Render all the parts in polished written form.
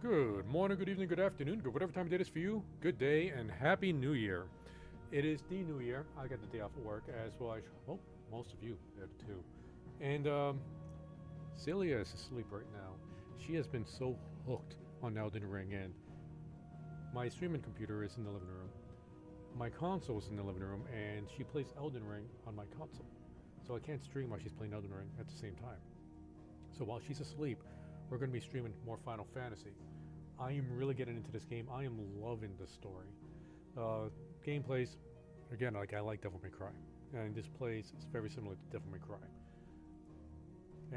Good morning, good evening, good afternoon, good whatever time of day it is for you. Good day and Happy New Year. It is the New Year. I got the day off of work as well. Well, most of you did too. And Celia is asleep right now. She has been so hooked on Elden Ring, and my streaming computer is in the living room. My console is in the living room, and she plays Elden Ring on my console. So I can't stream while she's playing Elden Ring at the same time. So while she's asleep, we're going to be streaming more Final Fantasy. I am really getting into this game. I am loving the story. Gameplays, again, I like Devil May Cry. And this plays is very similar to Devil May Cry.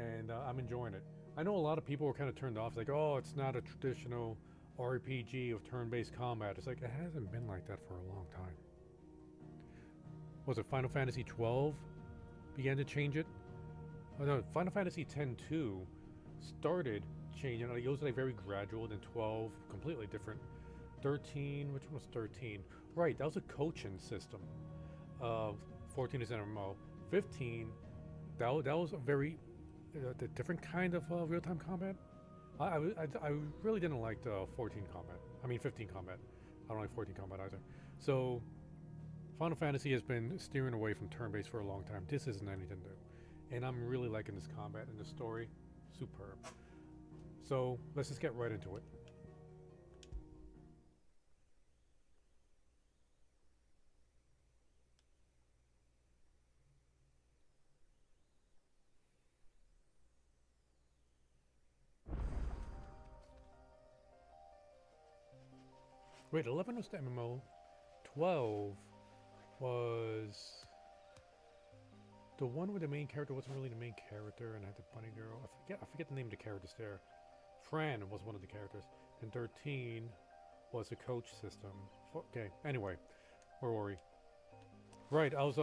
And I'm enjoying it. I know a lot of people were kind of turned off, like, oh, it's not a traditional RPG of turn-based combat. It's like, it hasn't been like that for a long time. Was it Final Fantasy XII began to change it? Oh no, Final Fantasy X-2 started changing. It was like very gradual. Then 12, completely different. 13, which one was 13? Right, that was a coaching system. 14 is an MMO. 15, that was a very different kind of real-time combat. I really didn't like the 14 combat. I mean 15 combat. I don't like 14 combat either. So Final Fantasy has been steering away from turn-based for a long time. This isn't anything new. And I'm really liking this combat and the story. Superb. So let's just get right into it. Wait, 11 was the MMO. 12 was the one where the main character wasn't really the main character and had the bunny girl. I forget the name of the characters there. Fran was one of the characters. And 13 was a coach system. Okay, anyway, where were we? Right, I was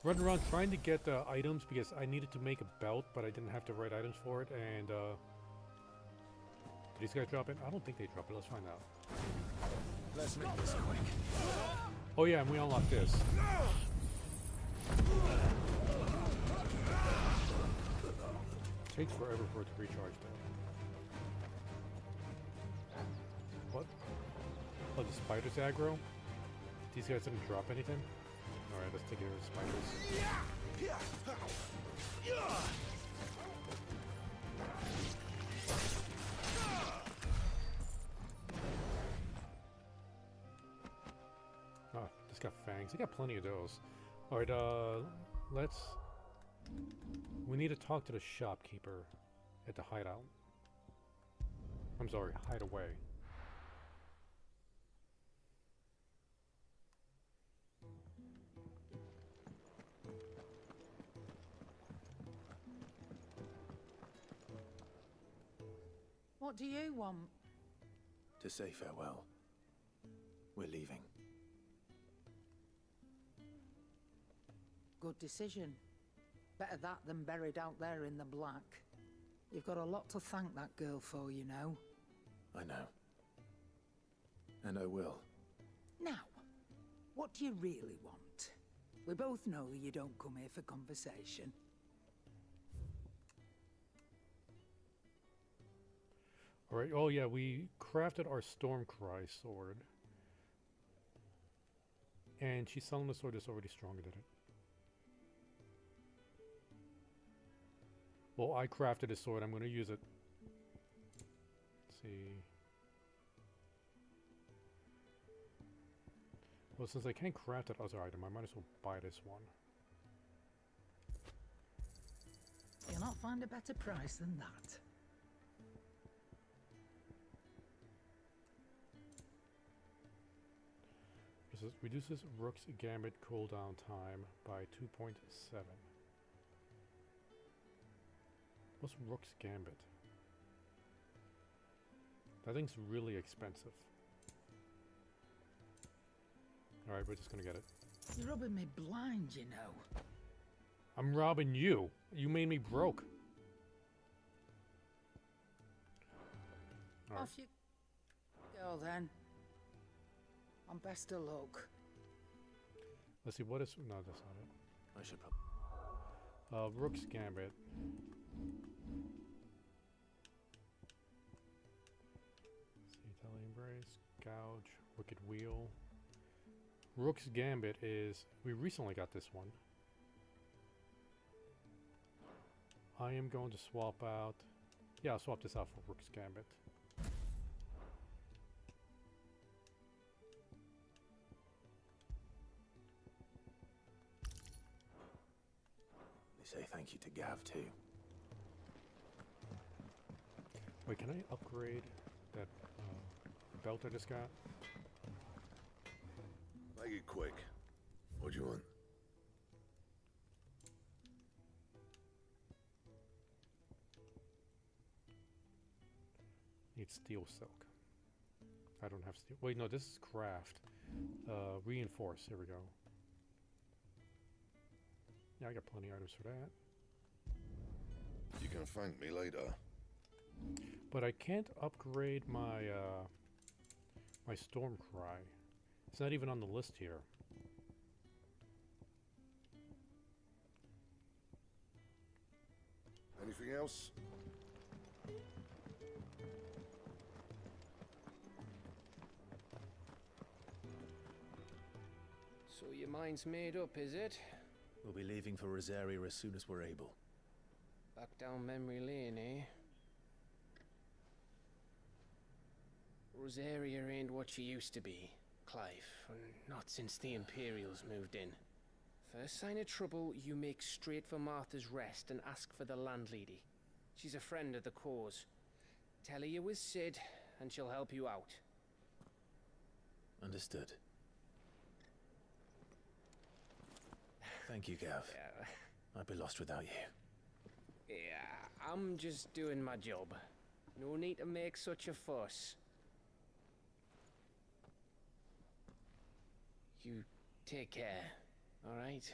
running around trying to get items because I needed to make a belt, but I didn't have the right items for it. And did these guys drop it? I don't think they drop it. Let's find out. Let's make this quick. Oh yeah, and we unlocked this. Takes forever for it to recharge though. What? Oh, the spiders aggro? These guys didn't drop anything? Alright, let's take care of the spiders. Oh, this got fangs. He got plenty of those. Alright, we need to talk to the shopkeeper at the hideout. I'm sorry, hideaway. What do you want? To say farewell. We're leaving. Good decision. Better that than buried out there in the black. You've got a lot to thank that girl for, you know. I know. And I will. Now, what do you really want? We both know you don't come here for conversation. Alright, oh yeah, we crafted our Stormcry sword. And she's selling the sword that's already stronger than it. Well, I crafted a sword, I'm going to use it. Let's see. Well, since I can't craft that other item, I might as well buy this one. You'll not find a better price than that. This reduces Rook's Gambit cooldown time by 2.7. What's Rook's Gambit? That thing's really expensive. Alright, we're just gonna get it. You're rubbing me blind, you know. I'm robbing you. You made me broke. All right. Off you go then. And best of luck. Let's see, what is... No, that's not it. I should probably... Rook's Gambit. Let's see, Tele Embrace, Gouge, Wicked Wheel. Rook's Gambit is... We recently got this one. I am going to swap out... Yeah, I'll swap this out for Rook's Gambit. Say thank you to Gav, too. Wait, can I upgrade that belt I just got? Make it quick. What do you want? Need steel silk. I don't have steel. Wait, no, this is craft. Reinforce. Here we go. Yeah, I got plenty of items for that. You can thank me later. But I can't upgrade my my Stormcry. It's not even on the list here. Anything else? So your mind's made up, is it? We'll be leaving for Rosaria as soon as we're able. Back down memory lane, eh? Rosaria ain't what she used to be, Clive. Not since the Imperials moved in. First sign of trouble, you make straight for Martha's Rest and ask for the landlady. She's a friend of the cause. Tell her you was Sid, and she'll help you out. Understood. Thank you, Gav. Yeah, I'd be lost without you. yeah, I'm just doing my job. No need to make such a fuss. You take care, alright?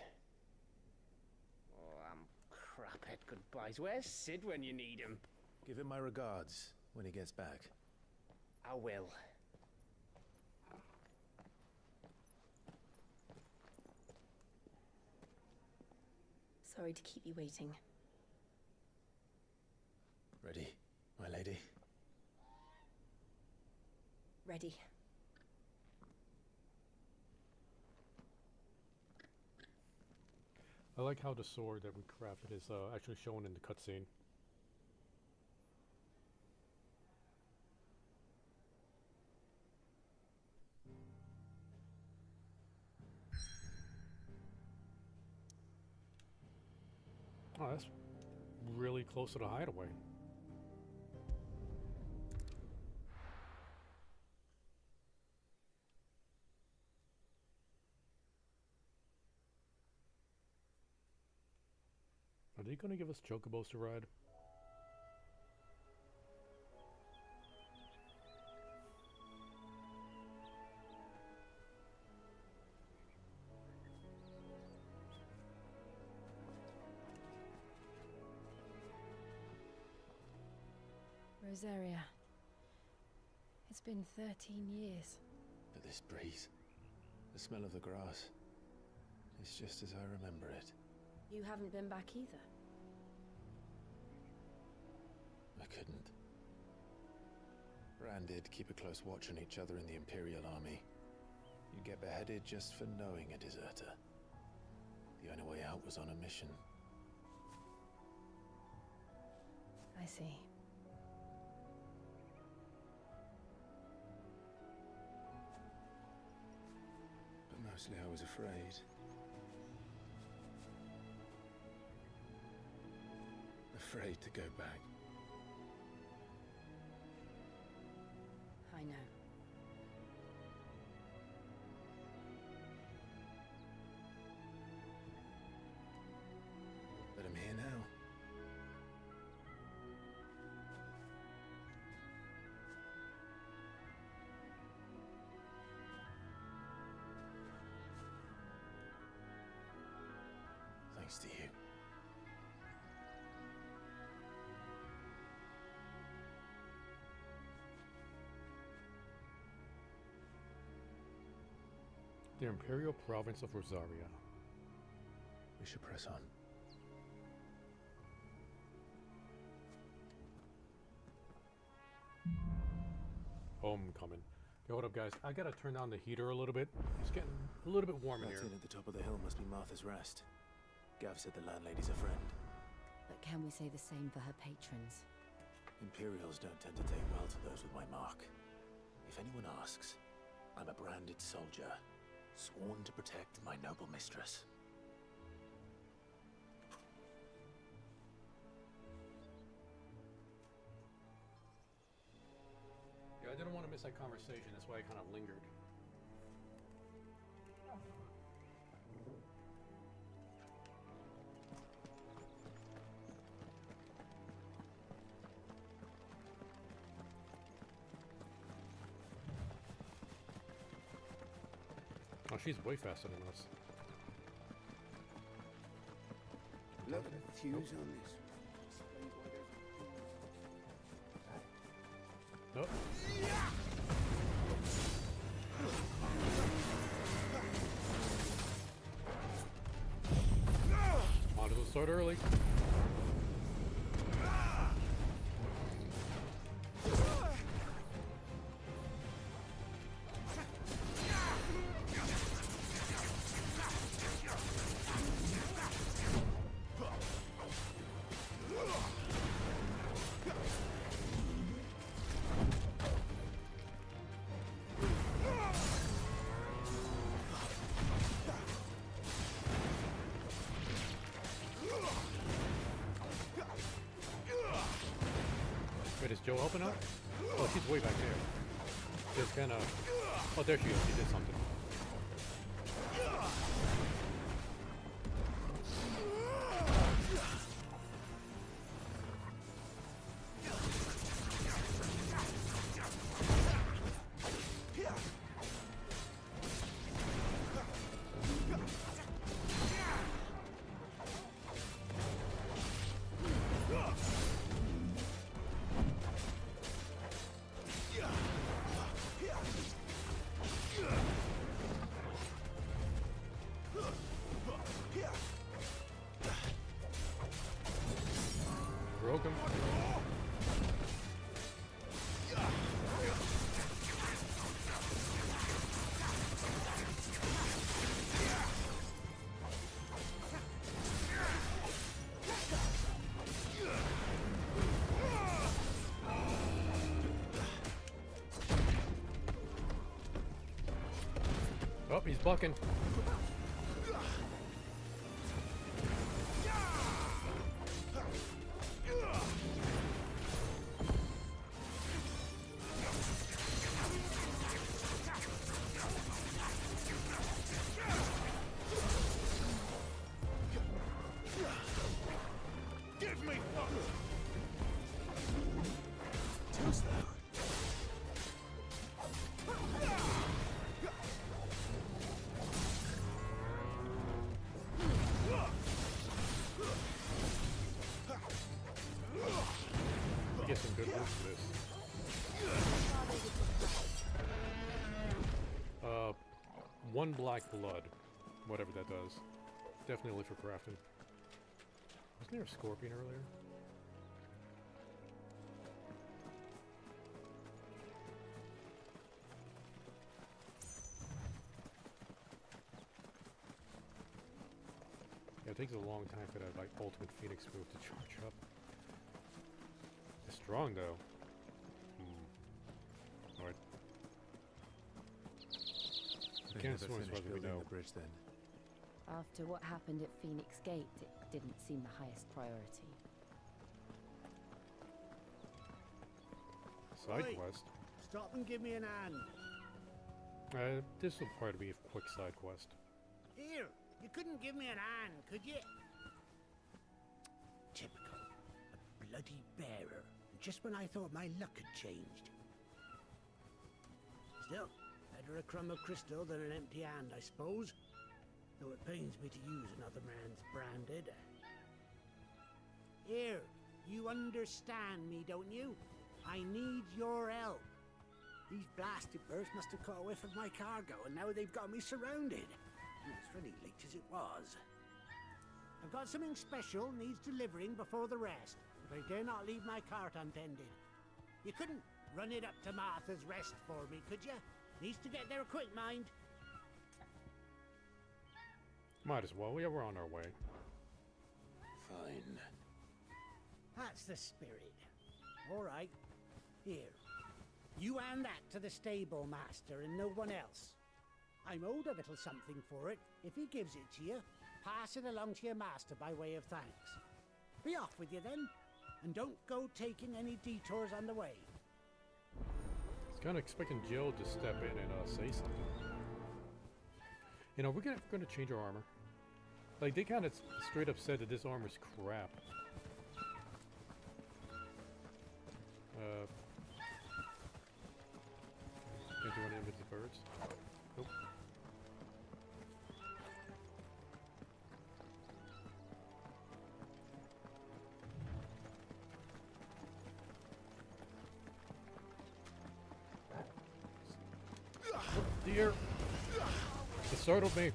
Oh, I'm crap at goodbyes. Where's Sid when you need him? Give him my regards when he gets back. I will. Sorry to keep you waiting. Ready, my lady? Ready. I like how the sword that we crafted is actually shown in the cutscene. Oh, that's really close to the hideaway. Are they going to give us chocobos to ride? Rosaria. It's been 13 years. But this breeze, the smell of the grass, it's just as I remember it. You haven't been back either. I couldn't. Branded, keep a close watch on each other in the Imperial Army. You get beheaded just for knowing a deserter. The only way out was on a mission. I see. But mostly I was afraid. Afraid to go back. I know. But I'm here now. Thanks to you. The Imperial Province of Rosaria. We should press on. Homecoming. Okay, hold up, guys. I gotta turn down the heater a little bit. It's getting a little bit warm in That here. inn at the top of the hill must be Martha's Rest. Gav said the landlady's a friend. But can we say the same for her patrons? Imperials don't tend to take well to those with my mark. If anyone asks, I'm a branded soldier, sworn to protect my noble mistress. Yeah, I didn't want to miss that conversation. That's why I kind of lingered. Oh, she's way faster than us. Look at the fuse on this. Nope. Might as well start early. Wait, is Joe helping out? Oh, she's way back there. Just kind of... Oh, there she is. She did something. Broke him. Oh, he's bucking. Give me Get some good looks for this. One black blood, whatever that does. Definitely for crafting. Wasn't there a scorpion earlier? takes a long time for that like ultimate Phoenix move to charge up. It's strong though. Alright. They Can't never swim as finished well as we building know. the bridge then. After what happened at Phoenix Gate, it didn't seem the highest priority. Side Oi. quest. Stop and give me an hand. This will probably be a quick side quest. Here, you couldn't give me an hand, could you? Typical. A bloody bearer. Just when I thought my luck had changed. Still, better a crumb of crystal than an empty hand, I suppose. Though it pains me to use another man's branded. Here, you understand me, don't you? I need your help. These blasted birds must have caught a whiff of my cargo, and now they've got me surrounded. It's really late as it was. I've got something special needs delivering before the rest, but I dare not leave my cart untended. You couldn't run it up to Martha's Rest for me, could you? Needs to get there quick, mind. Might as well. Yeah, we're on our way. Fine. That's the spirit. All right. Here. You hand that to the stable master and no one else. I'm owed a little something for it. If he gives it to you, pass it along to your master by way of thanks. Be off with you then, and don't go taking any detours on the way. I was kind of expecting Jill to step in and say something. You know, we're gonna change our armor. Like, they kind of straight up said that this armor's crap. Can't do anything with the birds. Nope. Oh, dear. It startled me.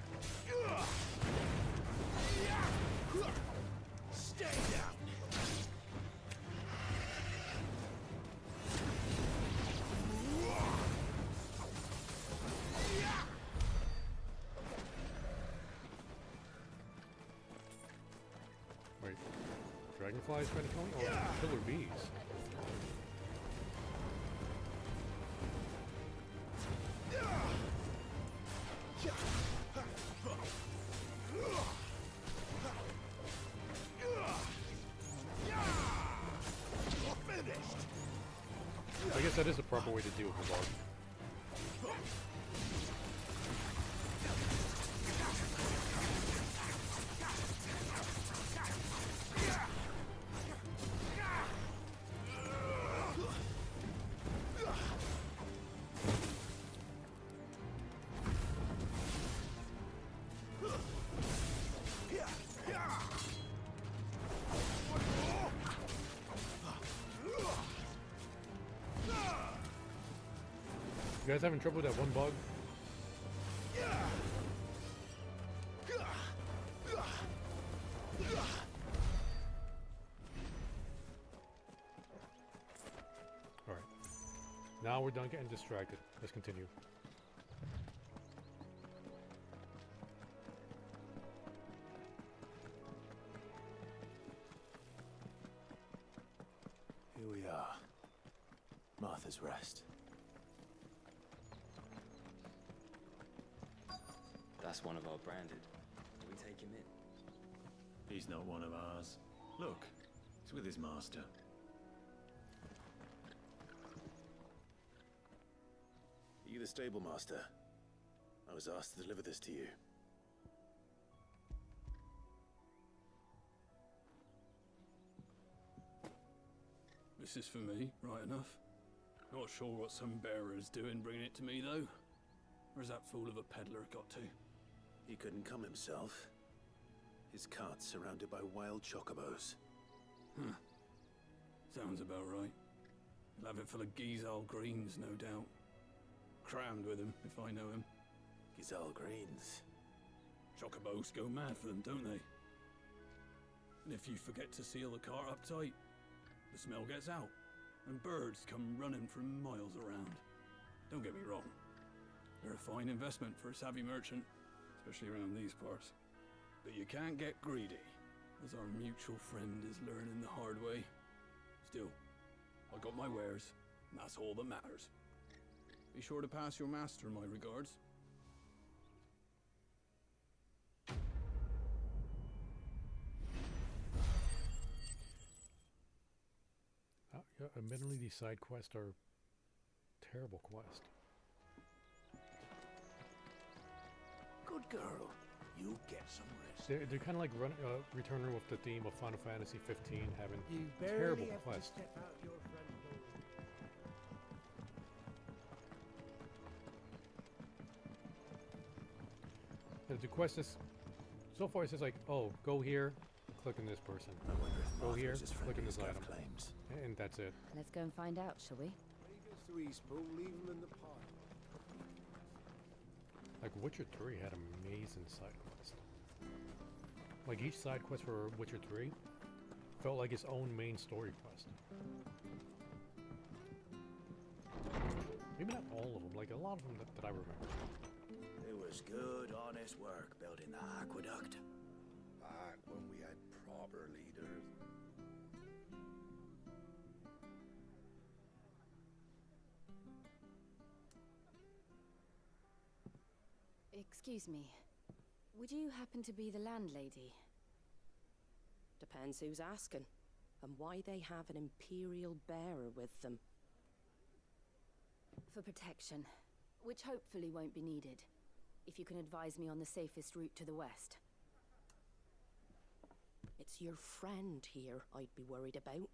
Stay down. Wait. Dragonflies trying to kill me? Or killer bees? I guess that is the proper way to deal with the bug. You guys having trouble with that one bug? Alright. Now we're done getting distracted. Let's continue. Here we are. Martha's Rest. That's one of our branded. Do we take him in? He's not one of ours. Look, he's with his master. Are you the stable master? I was asked to deliver this to you. This is for me, right enough. Not sure what some bearer's doing bringing it to me, though. Where's that fool of a peddler got to? He couldn't come himself. His cart's surrounded by wild chocobos. Huh. Sounds about right. He'll have it full of Gizal greens, no doubt. Crammed with him, if I know him. Gizal greens. Chocobos go mad for them, don't they? And if you forget to seal the cart up tight, the smell gets out, and birds come running from miles around. Don't get me wrong. They're a fine investment for a savvy merchant, especially around these parts. But you can't get greedy, as our mutual friend is learning the hard way. Still, I got my wares, and that's all that matters. Be sure to pass your master my regards. Yeah, admittedly, these side quests are terrible quests. Good girl. You get some rest. They're kind of like returning with the theme of Final Fantasy XV, having You terrible barely have to quests. step out your front door. The quest is, so far it says like, oh, go here, click on this person. I wonder if Go Martha here, is as click friendly on as this Gav item. claims. And that's it. Let's go and find out, shall we? When he gets to Eastpool, leave him in the pot. Like Witcher 3 had amazing side quests. Like each side quest for Witcher 3 felt like its own main story quest. Maybe not all of them, like a lot of them that I remember. It was good, honest work building the aqueduct. Back when we had proper leaders. Excuse me. Would you happen to be the landlady? Depends who's asking, and why they have an Imperial bearer with them. For protection, which hopefully won't be needed. If you can advise me on the safest route to the west. It's your friend here I'd be worried about.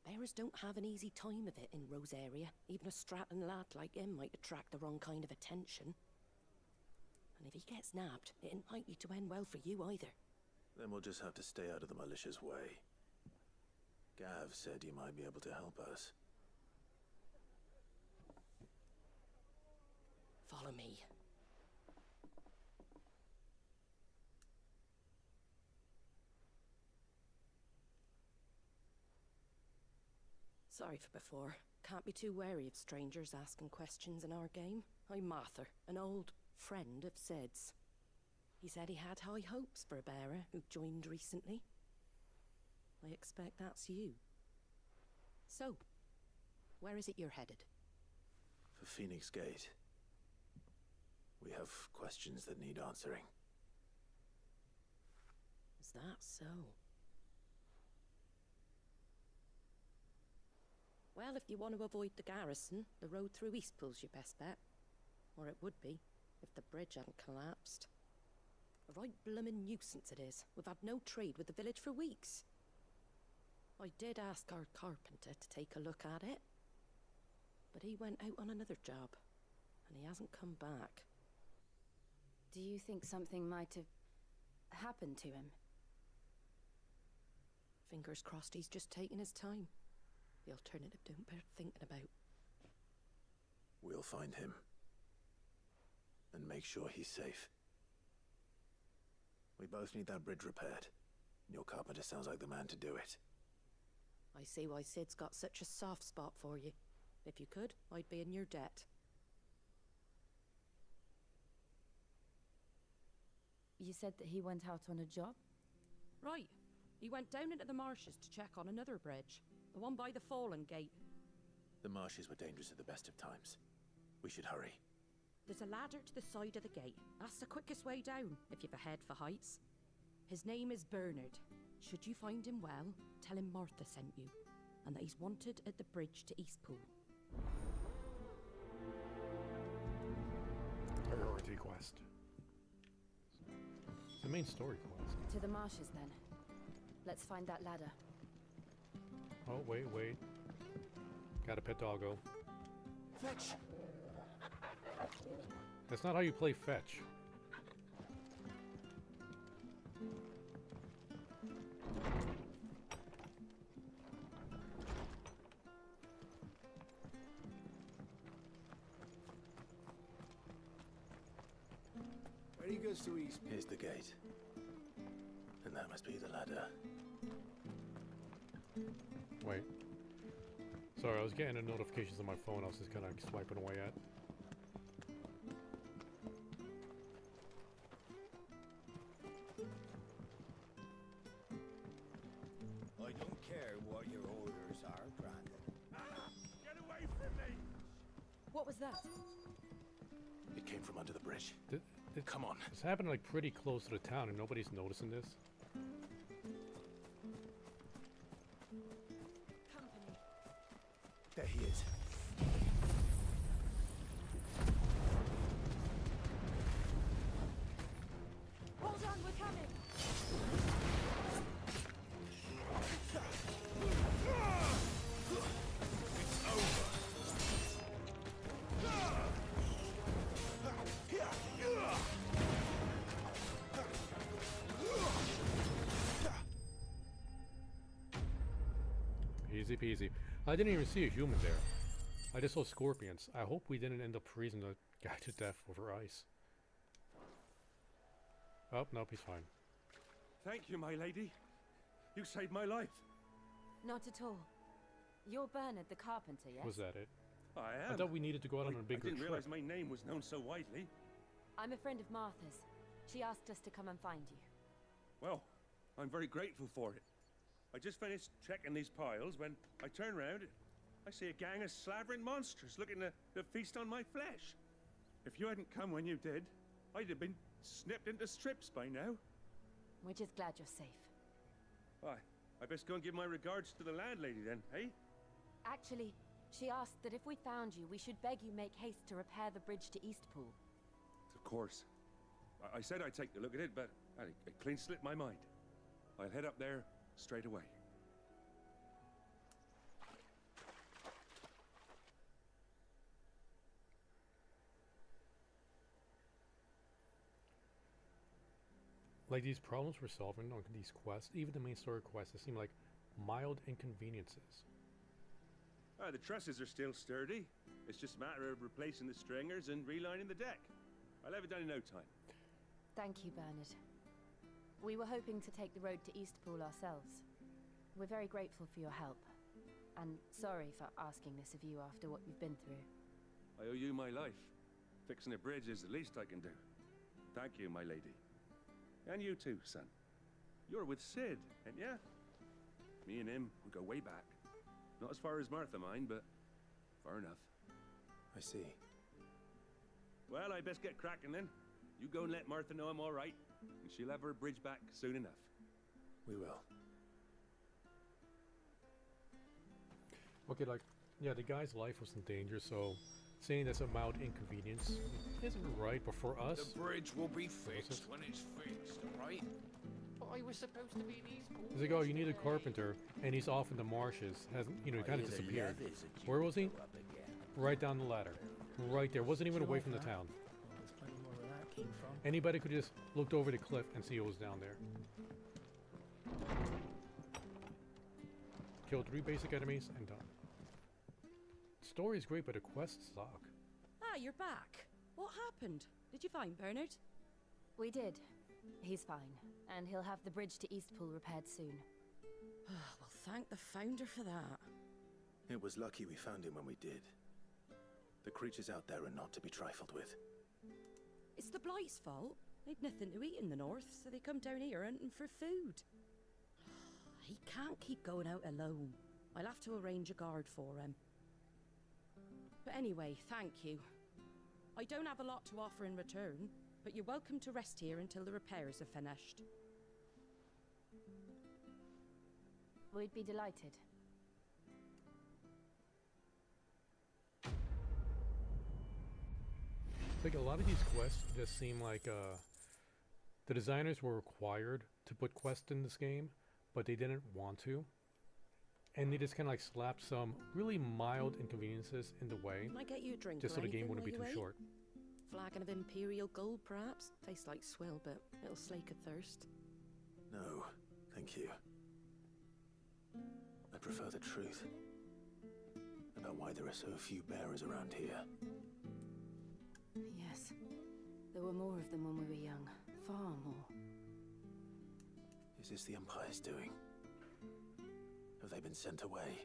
Bearers don't have an easy time of it in Rose area. Even a Stratton lad like him might attract the wrong kind of attention. And if he gets nabbed, it ain't likely to end well for you either. Then we'll just have to stay out of the malicious way. Gav said you might be able to help us. Follow me. Sorry for before. Can't be too wary of strangers asking questions in our game. I'm Martha, an old friend of Sid's. He said he had high hopes for a bearer who joined recently. I expect that's you. So, where is it you're headed? For Phoenix Gate. We have questions that need answering. Is that so? Well, if you want to avoid the garrison, the road through Eastpool's your best bet. Or it would be, if the bridge hadn't collapsed. A right bloomin' nuisance it is. We've had no trade with the village for weeks. I did ask our carpenter to take a look at it. But he went out on another job, and he hasn't come back. Do you think something might have happened to him? Fingers crossed he's just taking his time. The alternative don't bear thinking about. We'll find him. And make sure he's safe. We both need that bridge repaired. Your carpenter sounds like the man to do it. I see why Sid's got such a soft spot for you. If you could, I'd be in your debt. You said that he went out on a job? Right. He went down into the marshes to check on another bridge. The one by the Fallen Gate. The marshes were dangerous at the best of times. We should hurry. There's a ladder to the side of the gate. That's the quickest way down, if you've a head for heights. His name is Bernard. Should you find him well, tell him Martha sent you, and that he's wanted at the bridge to Eastpool. Priority quest. It's the main story quest. To the marshes, then. Let's find that ladder. Oh, wait. Got a pet doggo. Fetch! That's not how you play fetch. Where he goes to East. Here's the gate. And that must be the ladder. Wait. Sorry, I was getting the notifications on my phone. I was just kind of swiping away at. what your orders are, Brandon. Get away from me! What was that? It came from under the bridge. Come on. It's happening like pretty close to the town and nobody's noticing this. Company. There he is. Hold on, we're coming. Easy peasy. I didn't even see a human there. I just saw scorpions. I hope we didn't end up freezing the guy to death over ice. Oh, nope, he's fine. Thank you, my lady. You saved my life. Not at all. You're Bernard the carpenter, yes? Was that it? I am. I thought we needed to go out on a bigger I didn't trip. realize my name was known so widely. I'm a friend of Martha's. She asked us to come and find you. Well, I'm very grateful for it. I just finished checking these piles when I turn around. I see a gang of slavering monsters looking to feast on my flesh. If you hadn't come when you did, I'd have been snipped into strips by now. We're just glad you're safe. Why, I best go and give my regards to the landlady then, eh? Actually, she asked that if we found you, we should beg you make haste to repair the bridge to Eastpool. Of course. I said I'd take a look at it, but it clean slipped my mind. I'll head up there straight away. Like these problems we're solving on these quests, even the main story quests, they seem like mild inconveniences. The trusses are still sturdy. It's just a matter of replacing the stringers and relining the deck. I'll have it done in no time. Thank you, Bernard. We were hoping to take the road to Eastpool ourselves. We're very grateful for your help. And sorry for asking this of you after what you've been through. I owe you my life. Fixing a bridge is the least I can do. Thank you, my lady. And you too, son. You're with Sid, ain't ya? Me and him, we go way back. Not as far as Martha, mind, but far enough. I see. Well, I best get cracking then. You go and let Martha know I'm all right, and she'll have her bridge back soon enough. We will. Okay, like, yeah, the guy's life was in danger, so saying that's a mild inconvenience isn't right, but for us... The bridge will be fixed when it's fixed, alright? But I was supposed to be in Eastpool. He's like, oh, you need a carpenter, and he's off in the marshes. Hasn't, you know, he kind of disappeared. Where was he? Right down the ladder. Right there. Wasn't even away from the town. There's plenty more where that came from. Anybody could just looked over the cliff and see it was down there. Killed 3 basic enemies and done. The story is great, but the quests suck. Ah, you're back. What happened? Did you find Bernard? We did. He's fine, and he'll have the bridge to Eastpool repaired soon. Well, thank the founder for that. It was lucky we found him when we did. The creatures out there are not to be trifled with. It's the Blight's fault. They'd nothing to eat in the north, so they come down here hunting for food. He can't keep going out alone. I'll have to arrange a guard for him. But anyway, thank you. I don't have a lot to offer in return, but you're welcome to rest here until the repairs are finished. We'd be delighted. Like a lot of these quests just seem like the designers were required to put quests in this game, but they didn't want to. And they just kind of like slapped some really mild inconveniences in the way. Can I get you a drink just or so the game anything wouldn't be while too you wait? short. Flagon of Imperial Gold, perhaps? Tastes like swill, but it'll slake a thirst. No, thank you. I prefer the truth about why there are so few bearers around here. Yes. There were more of them when we were young. Far more. Is this the Empire's doing? Have they been sent away?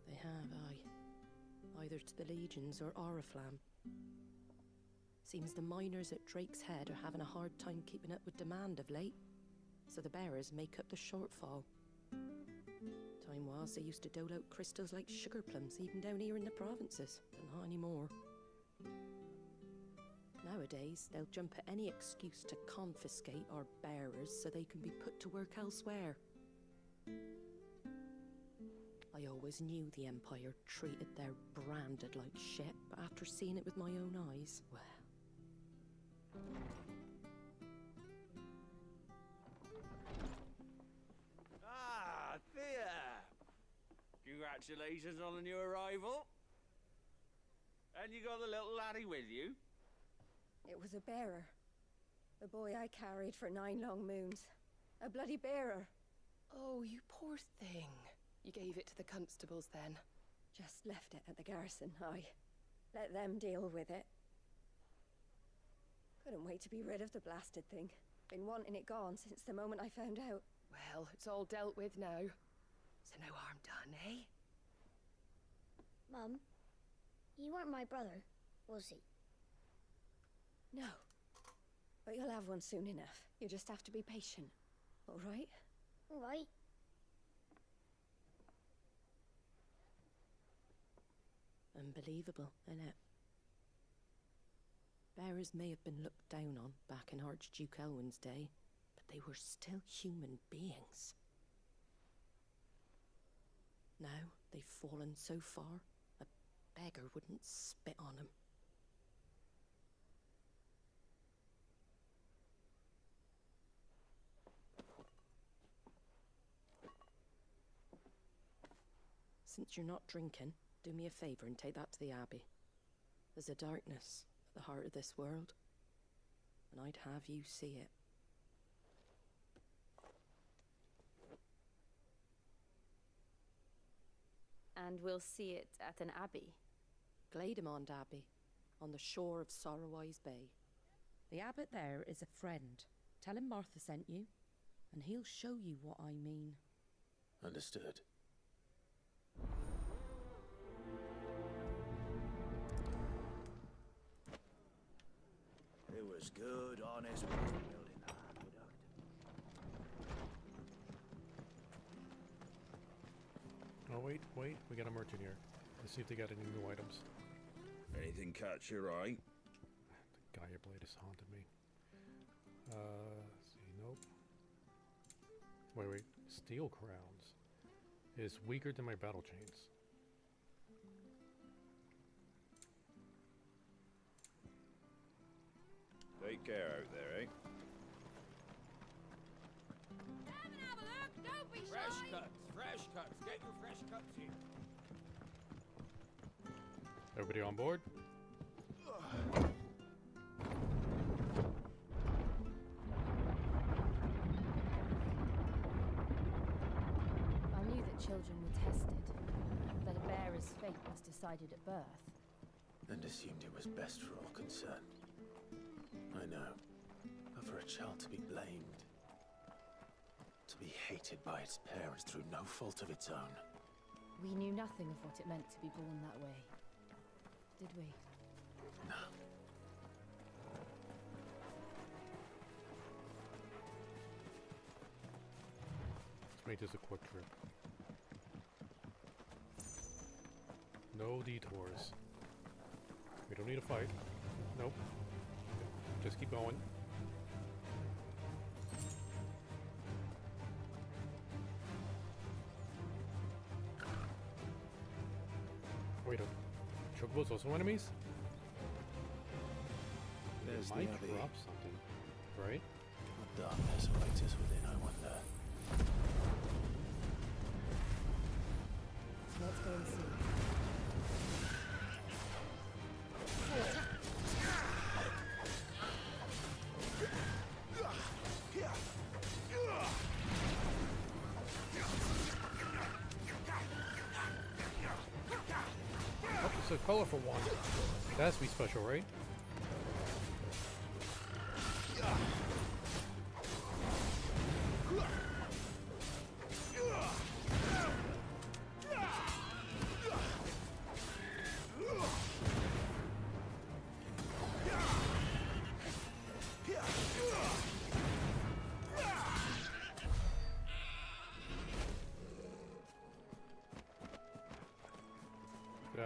They have, aye. Either to the Legions or Oriflamme. Seems the miners at Drake's Head are having a hard time keeping up with demand of late, so the bearers make up the shortfall. Time was they used to dole out crystals like sugar plums even down here in the provinces, but not anymore. Nowadays, they'll jump at any excuse to confiscate our bearers so they can be put to work elsewhere. I always knew the Empire treated their branded like shit, but after seeing it with my own eyes, well... Ah, Thea! Congratulations on the new arrival. And you got the little laddie with you? It was a bearer. The boy I carried for 9 long moons. A bloody bearer. Oh, you poor thing. You gave it to the constables then? Just left it at the garrison, aye. Let them deal with it. Couldn't wait to be rid of the blasted thing. Been wanting it gone since the moment I found out. Well, it's all dealt with now. So no harm done, eh? Mum, you weren't my brother, was he? No. But you'll have one soon enough. You just have to be patient. All right? All right. Unbelievable, innit? Bearers may have been looked down on back in Archduke Elwin's day, but they were still human beings. Now they've fallen so far, a beggar wouldn't spit on them. Since you're not drinking, do me a favour and take that to the Abbey. There's a darkness at the heart of this world, and I'd have you see it. And we'll see it at an abbey? Glademond Abbey, on the shore of Sorrowwise Bay. The abbot there is a friend. Tell him Martha sent you, and he'll show you what I mean. Understood. It was good, honest work building that aqueduct. Oh, wait. We got a merchant here. Let's see if they got any new items. Anything catch your eye? The Gaia Blade has haunted me. Let's see, nope. Wait. Steel crowns is weaker than my battle chains. Take care out there, eh? Come and have a look, don't be shy! Fresh cuts, get your fresh cuts here. Everybody on board? I knew that children were tested, that a bearer's fate was decided at birth. And assumed it was best for all concerned. I know. But for a child to be blamed, to be hated by its parents through no fault of its own. We knew nothing of what it meant to be born that way, did we? No. Let's make this a quick trip. No detours. We don't need a fight. Nope. Just keep going. Wait, are chocobos also enemies? There's They might the Abbey. drop something, right? What darkness awaits us within, I wonder. Let's go and see. Oh, it's a colorful one. That has to be special, right?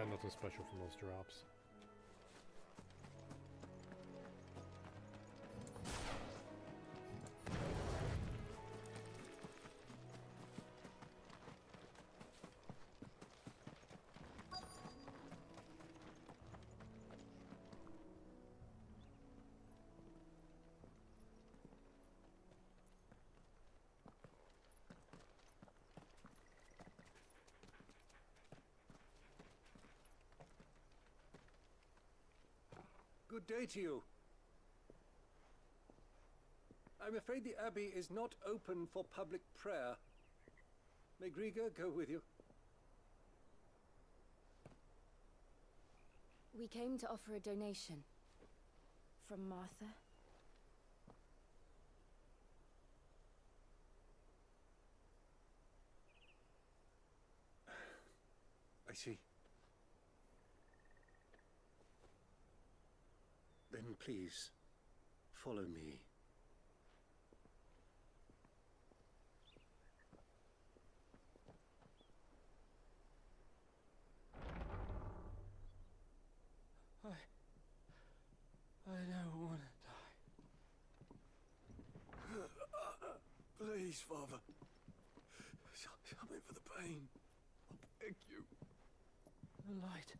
nothing special from those drops. Good day to you. I'm afraid the Abbey is not open for public prayer. May Griga go with you? We came to offer a donation. From Martha. I see. Then please, follow me. I don't want to die. Please, Father. Help me for the pain. I beg you. The light,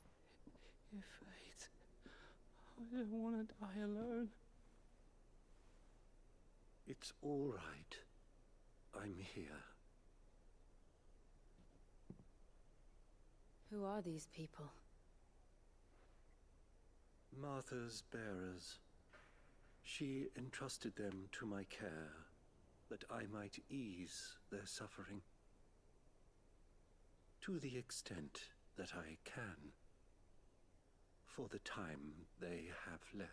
it fades. I don't want to die alone. It's all right. I'm here. Who are these people? Martha's bearers. She entrusted them to my care, that I might ease their suffering. To the extent that I can, for the time they have left.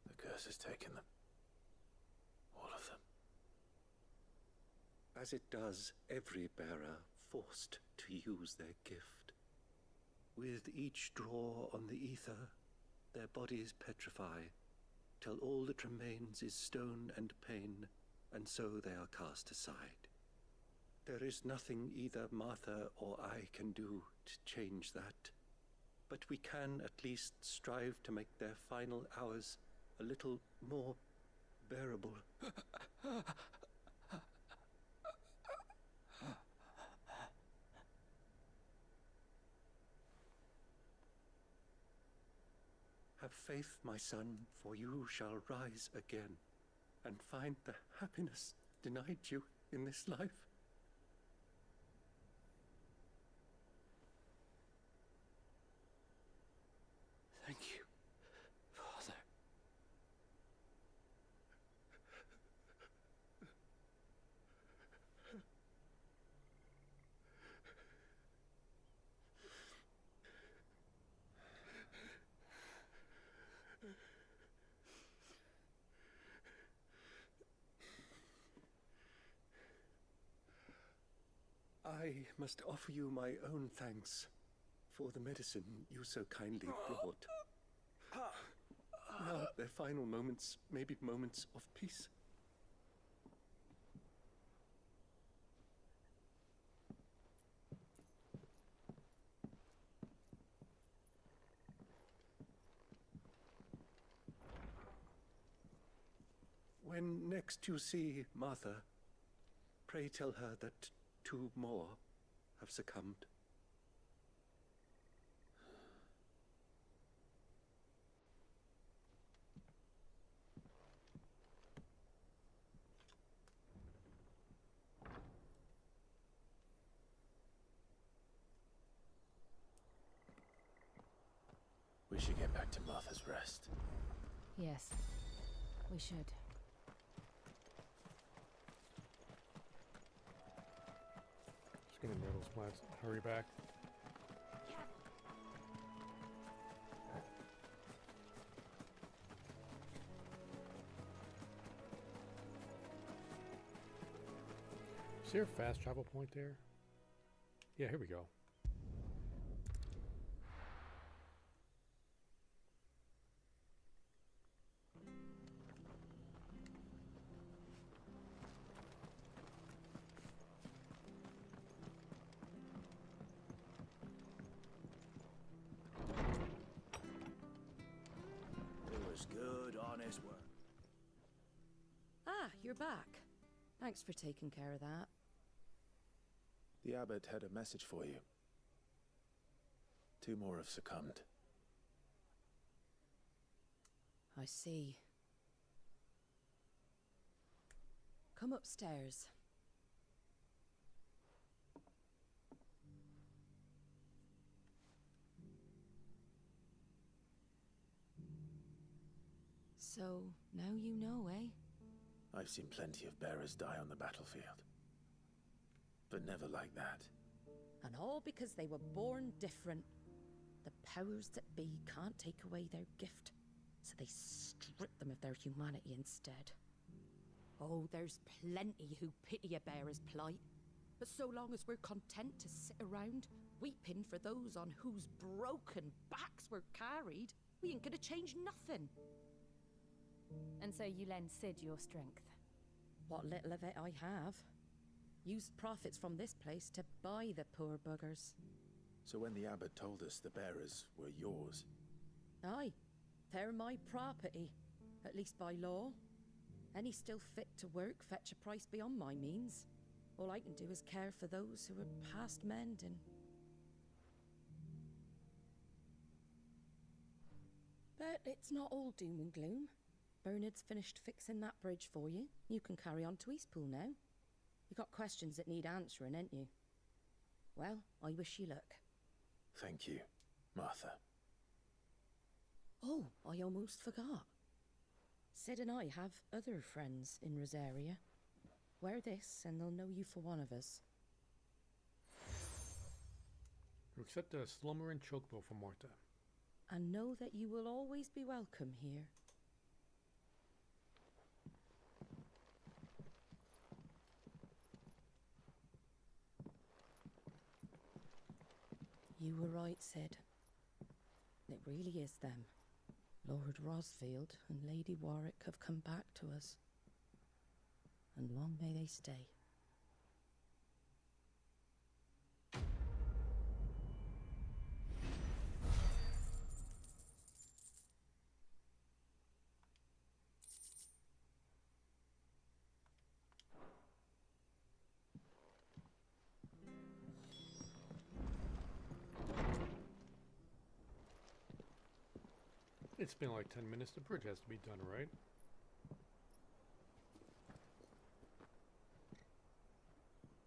The curse has taken them. All of them. As it does every bearer forced to use their gift. With each draw on the ether, their bodies petrify, till all that remains is stone and pain, and so they are cast aside. There is nothing either Martha or I can do to change that, but we can at least strive to make their final hours a little more bearable. Have faith, my son, for you shall rise again, and find the happiness denied you in this life. Thank you, Father. I must offer you my own thanks for the medicine you so kindly brought. Now their final moments may be moments of peace. When next you see Martha, pray tell her that 2 more have succumbed. We should get back to Martha's Rest. Yes, we should. Just gonna nail those plants. Hurry back. Is there a fast travel point there? Yeah, here we go. It was good, honest work. Ah, you're back. Thanks for taking care of that. The abbot had a message for you. 2 more have succumbed. I see. Come upstairs. So, now you know, eh? I've seen plenty of bearers die on the battlefield. But never like that. And all because they were born different. The powers that be can't take away their gift, so they strip them of their humanity instead. Oh, there's plenty who pity a bearer's plight. But so long as we're content to sit around, weeping for those on whose broken backs we're carried, we ain't gonna change nothing. And so you lend Sid your strength? What little of it I have. Used profits from this place to buy the poor buggers. So when the abbot told us the bearers were yours... Aye, they're my property, at least by law. Any still fit to work fetch a price beyond my means. All I can do is care for those who are past mending. But it's not all doom and gloom. Bernard's finished fixing that bridge for you. You can carry on to Eastpool now. You got questions that need answering, ain't you? Well, I wish you luck. Thank you, Martha. Oh, I almost forgot. Sid and I have other friends in Rosaria. Wear this and they'll know you for one of us. You accept a slumbering chokebill from Marta. And know that you will always be welcome here. You were right, Sid. It really is them. Lord Rosfield and Lady Warwick have come back to us. And long may they stay. It's been like 10 minutes. The bridge has to be done, right?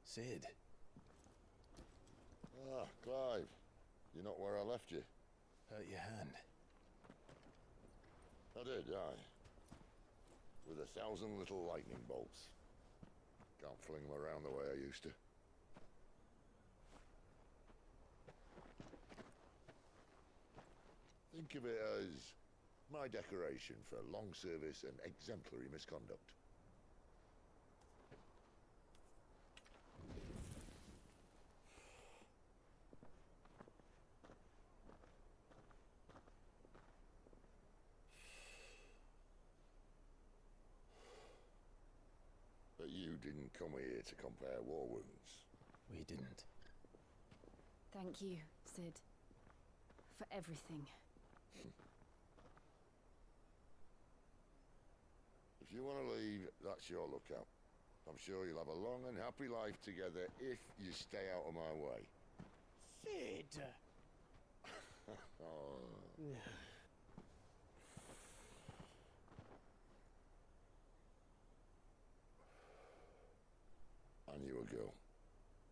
Sid. Ah, Clive. You're not where I left you. Hurt your hand. I did, aye. With 1,000 little lightning bolts. Can't fling them around the way I used to. Think of it as my decoration for long service and exemplary misconduct. But you didn't come here to compare war wounds. We didn't. Thank you, Sid. For everything. If you want to leave, that's your lookout. I'm sure you'll have a long and happy life together if you stay out of my way. Sid! Oh. I knew a girl,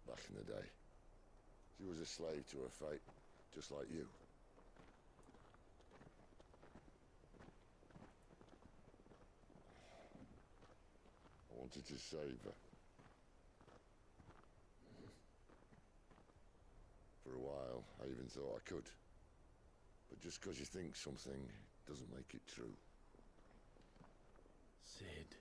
back in the day. She was a slave to her fate, just like you. I wanted to save her. For a while, I even thought I could. But just because you think something doesn't make it true. Sid.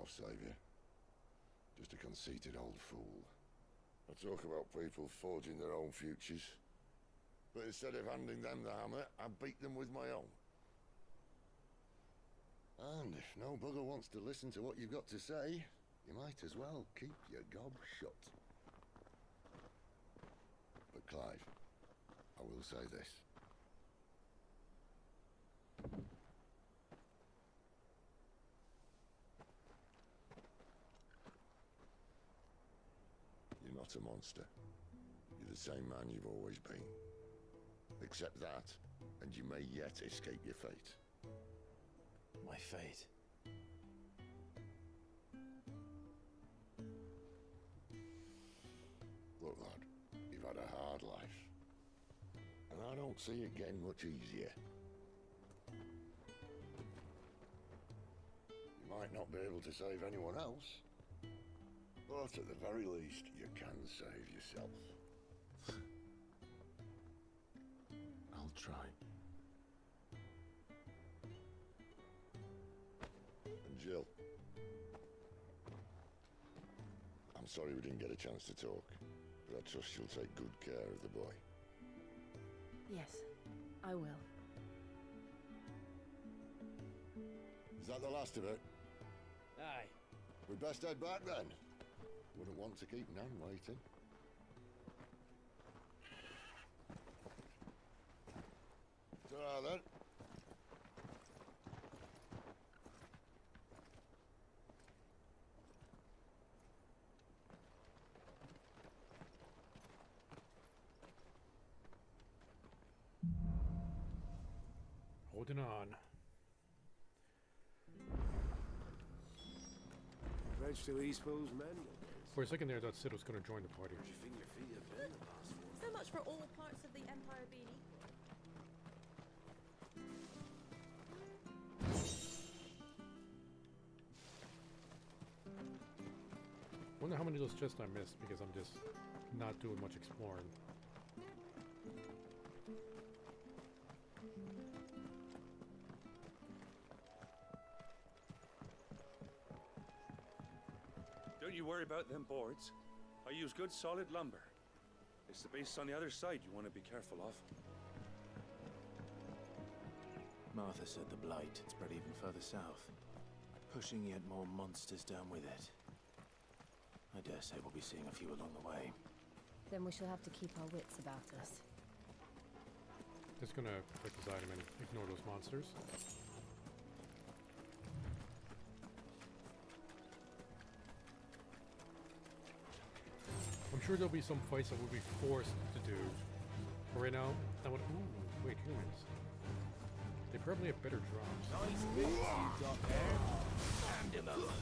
Saviour. Just a conceited old fool. I talk about people forging their own futures. But instead of handing them the hammer, I beat them with my own. And if no bugger wants to listen to what you've got to say, you might as well keep your gob shut. But Clive, I will say this. You're not a monster. You're the same man you've always been. Accept that, and you may yet escape your fate. My fate? Look, lad, you've had a hard life. And I don't see it getting much easier. You might not be able to save anyone else, but at the very least, you can save yourself. I'll try. And Jill, I'm sorry we didn't get a chance to talk, but I trust you'll take good care of the boy. Yes, I will. Is that the last of it? Aye. We'd best head back then. Wouldn't want to keep Nan waiting. Ta-ra then. Holding on. Bridge to Eastpool's mended. For a second there, I thought Sid was going to join the party. You think your feet have been the past So much for all parts of the Empire being equal. Wonder how many of those chests I missed because I'm just not doing much exploring. Don't you worry about them boards. I use good solid lumber. It's the base on the other side you want to be careful of. Martha said the blight had spread even further south, pushing yet more monsters down with it. I dare say we'll be seeing a few along the way. Then we shall have to keep our wits about us. Just gonna click this item and ignore those monsters. I'm sure there'll be some fights that we'll be forced to do. But right now, I want. Ooh, wait, humans. They probably have better drops. Nice bits you got there. Hand him over.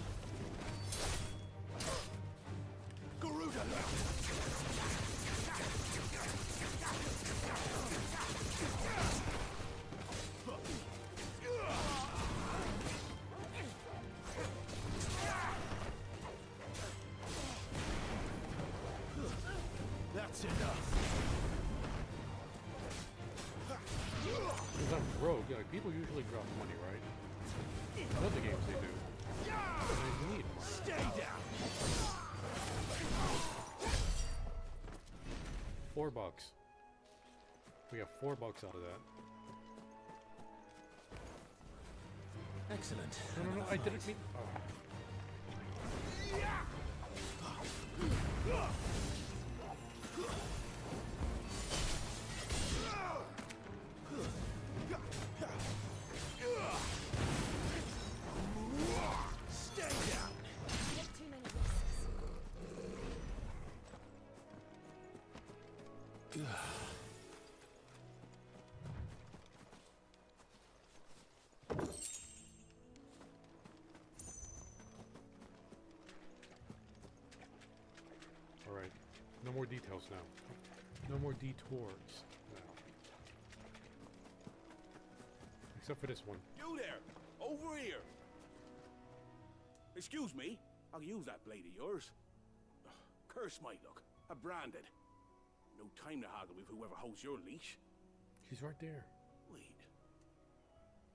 Garuda! That's enough. Because I'm rogue, like, people usually drop money, right? In other games they do. And I need money. Stay down. $4. We got $4 out of that. Excellent. No, I didn't mean. Oh. Stay down. Not too many risks. All right. No more details now. No more detours now. Except for this one. You there! Over here! Excuse me, I'll use that blade of yours. Ugh, curse my luck. I'm branded. No time to haggle with whoever holds your leash. She's right there. Wait.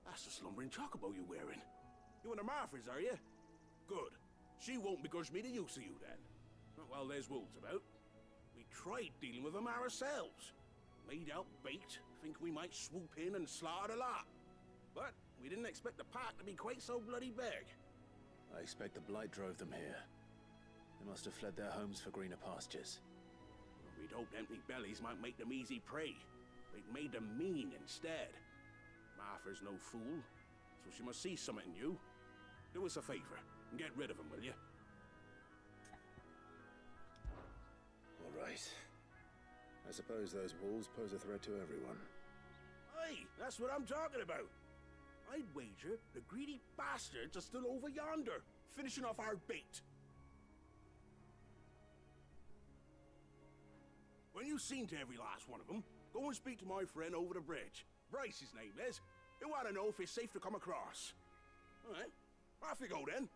That's the slumbering chocobo you're wearing. You one of Martha's, are you? Good. She won't begrudge me the use of you, then. Well, there's wolves about. We tried dealing with them ourselves. Made out bait, think we might swoop in and slaughter the lot. But we didn't expect the pack to be quite so bloody big. I expect the blight drove them here. They must have fled their homes for greener pastures. We'd hoped empty bellies might make them easy prey. It made them mean instead. Martha's no fool, so she must see something in you. Do us a favor and get rid of them, will you? All right. I suppose those wolves pose a threat to everyone. Aye, that's what I'm talking about. I'd wager the greedy bastards are still over yonder, finishing off our bait. When you've seen to every last one of them, go and speak to my friend over the bridge. Bryce, his name is. He want to know if it's safe to come across. All right, off you go then.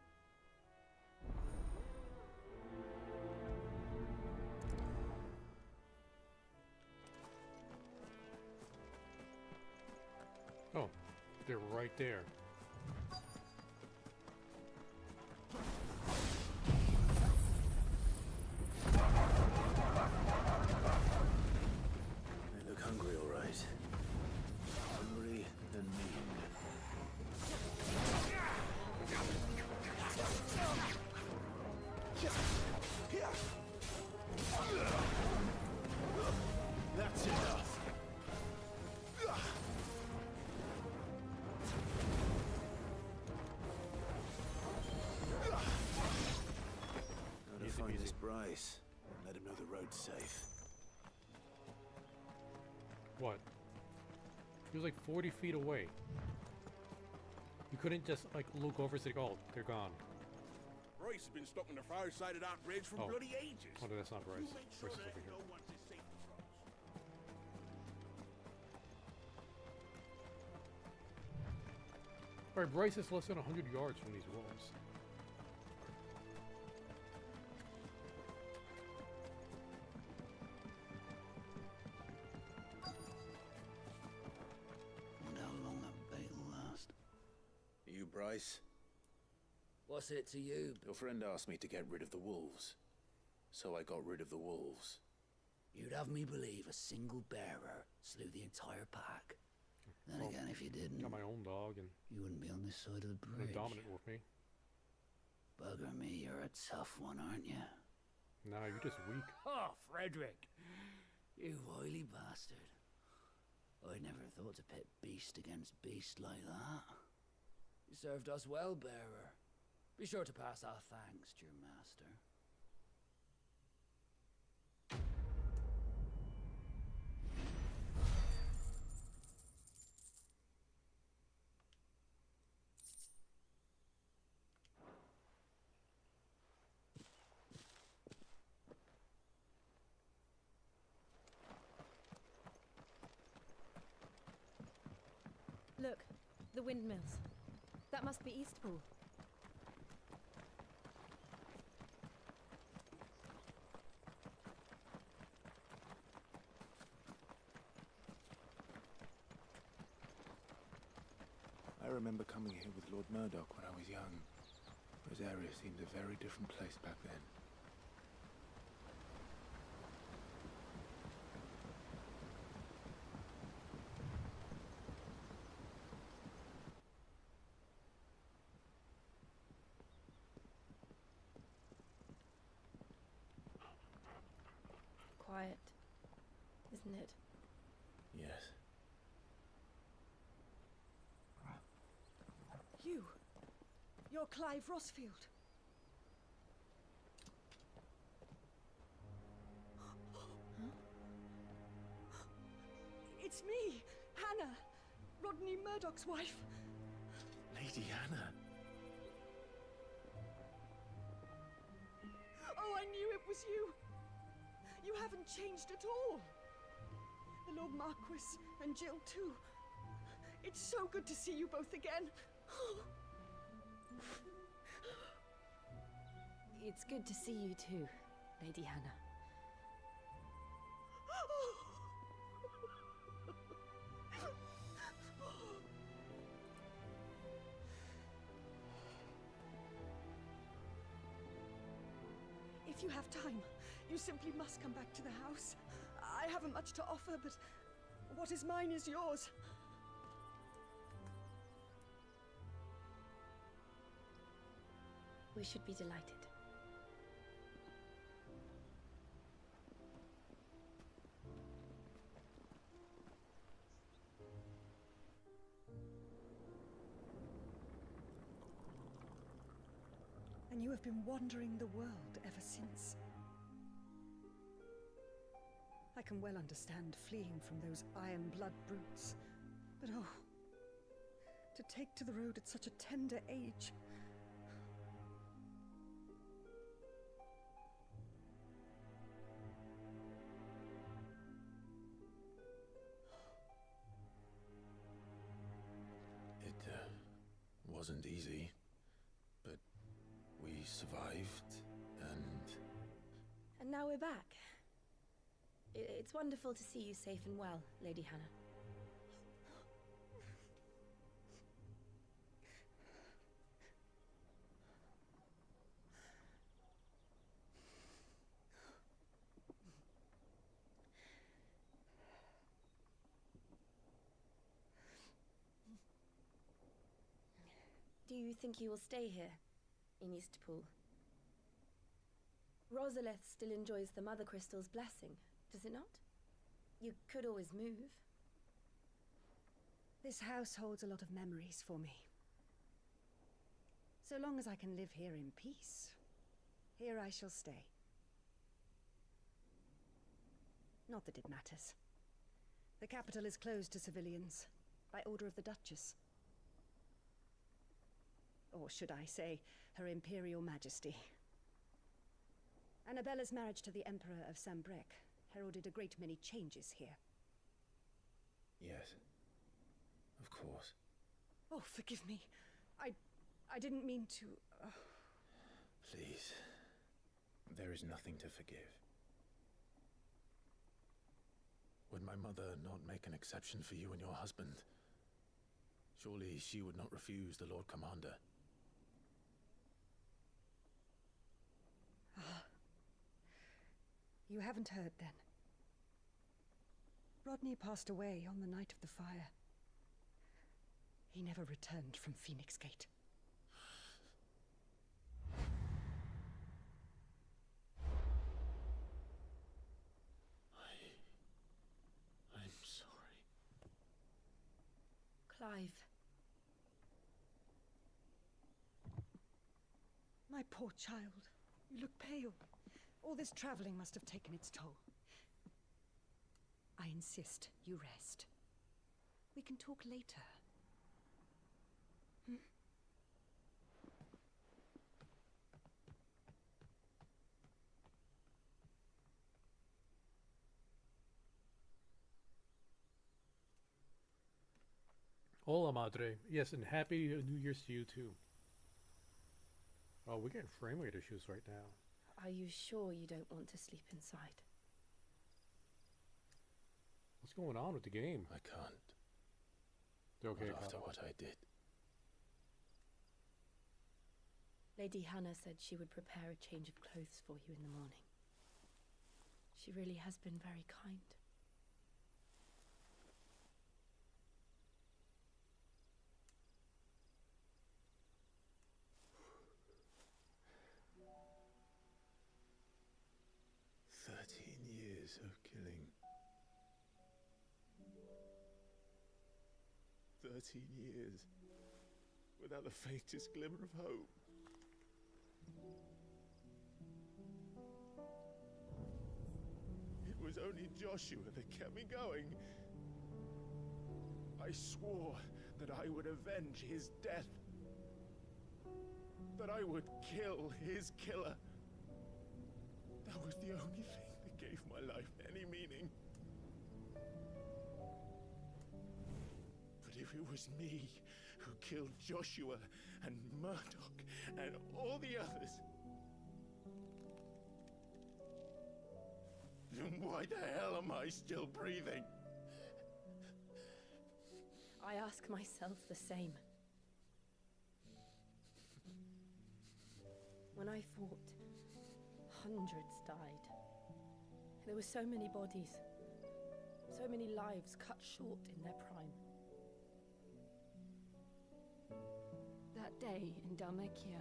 Oh, they're right there. They look hungry, all right. Hungry and mean. That's enough. How to find this Bryce and let him know the road's safe. What? He was like 40 feet away. You couldn't just like look over and say, oh, they're gone. Bryce has been stuck on the far side of that bridge for bloody ages. Oh, no, that's not Bryce. You make sure Bryce is that over here. no one's is safe to cross. Alright, Bryce is less than 100 yards from these wolves. Wonder how long that bait will last. You, Bryce? What's it to you? Your friend asked me to get rid of the wolves. So I got rid of the wolves. You'd have me believe a single bearer slew the entire pack. Then Well, again, if you didn't, Got my own dog and you wouldn't be on this side of the they're bridge. dominant with me. Bugger me, you're a tough one, aren't you? Nah, you're just weak. Oh, Frederick! You wily bastard. I'd never thought to pit beast against beast like that. You served us well, bearer. Be sure to pass our thanks to your master. Look, the windmills. That must be Eastpool. I remember coming here with Lord Murdoch when I was young. Rosaria seemed a very different place back then. Quiet, isn't it? Yes. You're Clive Rossfield. It's me, Hannah, Rodney Murdoch's wife. Lady Hannah. Oh, I knew it was you. You haven't changed at all. The Lord Marquis and Jill too. It's so good to see you both again. It's good to see you too, Lady Hannah. you have time, you simply must come back to the house. I haven't much to offer, but what is mine is yours. We should be delighted. And you have been wandering the world ever since. I can well understand fleeing from those iron blood brutes. But oh, to take to the road at such a tender age. It wasn't easy, but we survived, and... And now we're back. It's wonderful to see you safe and well, Lady Hannah. Do you think you will stay here, in Eastpool? Rosalith still enjoys the Mother Crystal's blessing, does it not? You could always move. This house holds a lot of memories for me. So long as I can live here in peace, here I shall stay. Not that it matters. The capital is closed to civilians, by order of the Duchess. Or should I say, Her Imperial Majesty. Annabella's marriage to the Emperor of Sambrec heralded a great many changes here. Yes, of course. Oh, forgive me. I didn't mean to... Please. There is nothing to forgive. Would my mother not make an exception for you and your husband? Surely she would not refuse the Lord Commander. You haven't heard, then. Rodney passed away on the night of the fire. He never returned from Phoenix Gate. I'm sorry. Clive. My poor child. You look pale. All this traveling must have taken its toll. I insist you rest. We can talk later. Hmm? Hola, Madre. Yes, and happy New Year's to you, too. Oh, we're getting frame rate issues right now. Are you sure you don't want to sleep inside? What's going on with the game? I can't. They're okay, Not after Kyle. what I did. Lady Hannah said she would prepare a change of clothes for you in the morning. She really has been very kind. Of killing. 13 years without the faintest glimmer of hope. It was only Joshua that kept me going. I swore that I would avenge his death. That I would kill his killer. That was the only thing that gave my life any meaning. But if it was me who killed Joshua and Murdoch and all the others, then why the hell am I still breathing? I ask myself the same. When I fought, Hundreds died. There were so many bodies. So many lives cut short in their prime. That day in Dalmekia,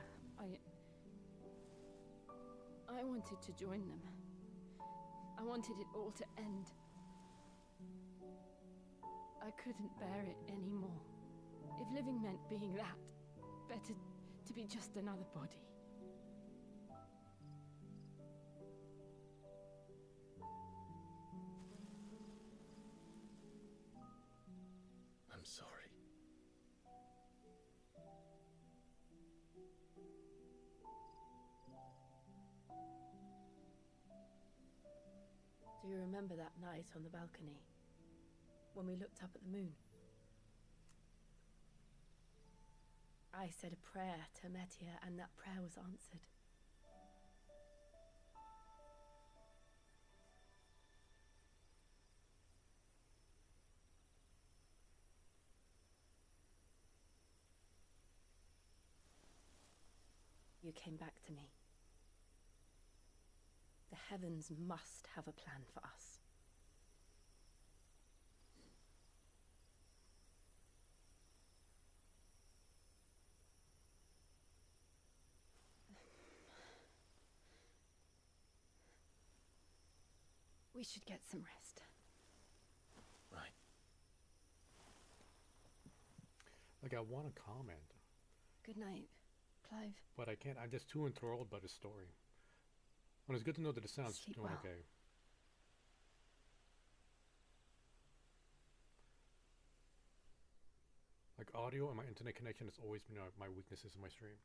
I wanted to join them. I wanted it all to end. I couldn't bear it anymore. If living meant being that, better to be just another body. I'm sorry. Do you remember that night on the balcony? When we looked up at the moon? I said a prayer to Metia, and that prayer was answered. You came back to me. The heavens must have a plan for us. We should get some rest. Right. Like, I want to comment. Good night, Clive. But I can't. I'm just too enthralled by the story. And it's good to know that it sounds Sleep doing well. okay. Like, audio and my internet connection has always been my weaknesses in my stream.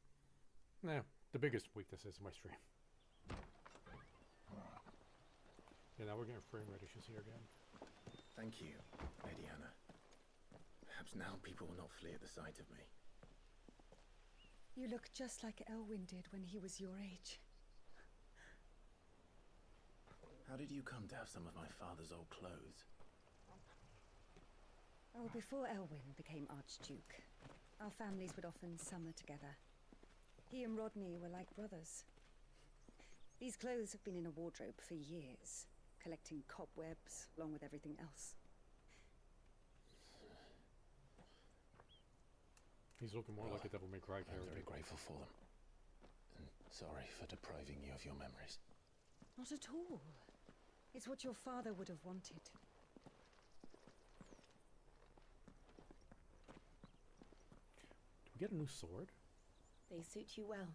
Nah, the biggest weaknesses in my stream. Yeah, now we're getting frame rate issues here again. Thank you, Lady Hannah. Perhaps now people will not flee at the sight of me. You look just like Elwyn did when he was your age. How did you come to have some of my father's old clothes? Oh, before Elwyn became Archduke, our families would often summer together. He and Rodney were like brothers. These clothes have been in a wardrobe for years, collecting cobwebs along with everything else. He's looking more like a Devil May Cry I'm character. very grateful for them. And sorry for depriving you of your memories. Not at all. It's what your father would have wanted. Do we get a new sword? They suit you well.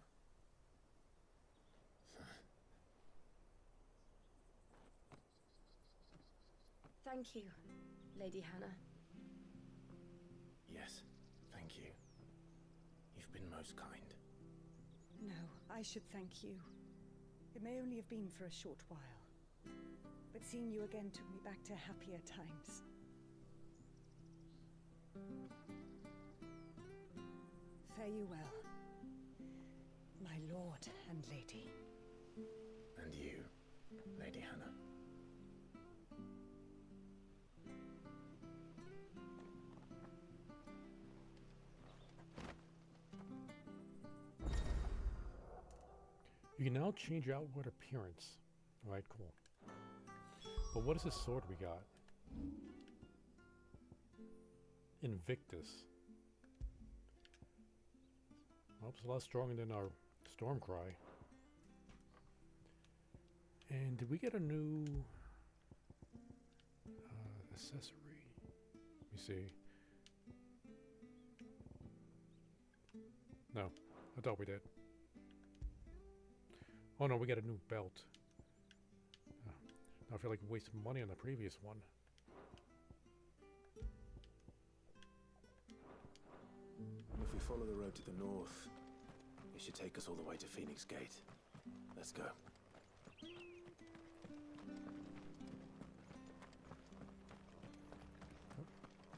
Thank you, Lady Hannah. Yes, thank you. You've been most kind. No, I should thank you. It may only have been for a short while, but seeing you again took me back to happier times. Fare you well, my lord and lady. And you, Lady Hannah. You can now change outward appearance. Alright, cool. But what is this sword we got? Invictus. Well, it's a lot stronger than our Stormcry. And did we get a new accessory? Let me see. No, I thought we did. Oh no, we got a new belt. I feel like wasting money on the previous one. If we follow the road to the north, it should take us all the way to Phoenix Gate. Let's go.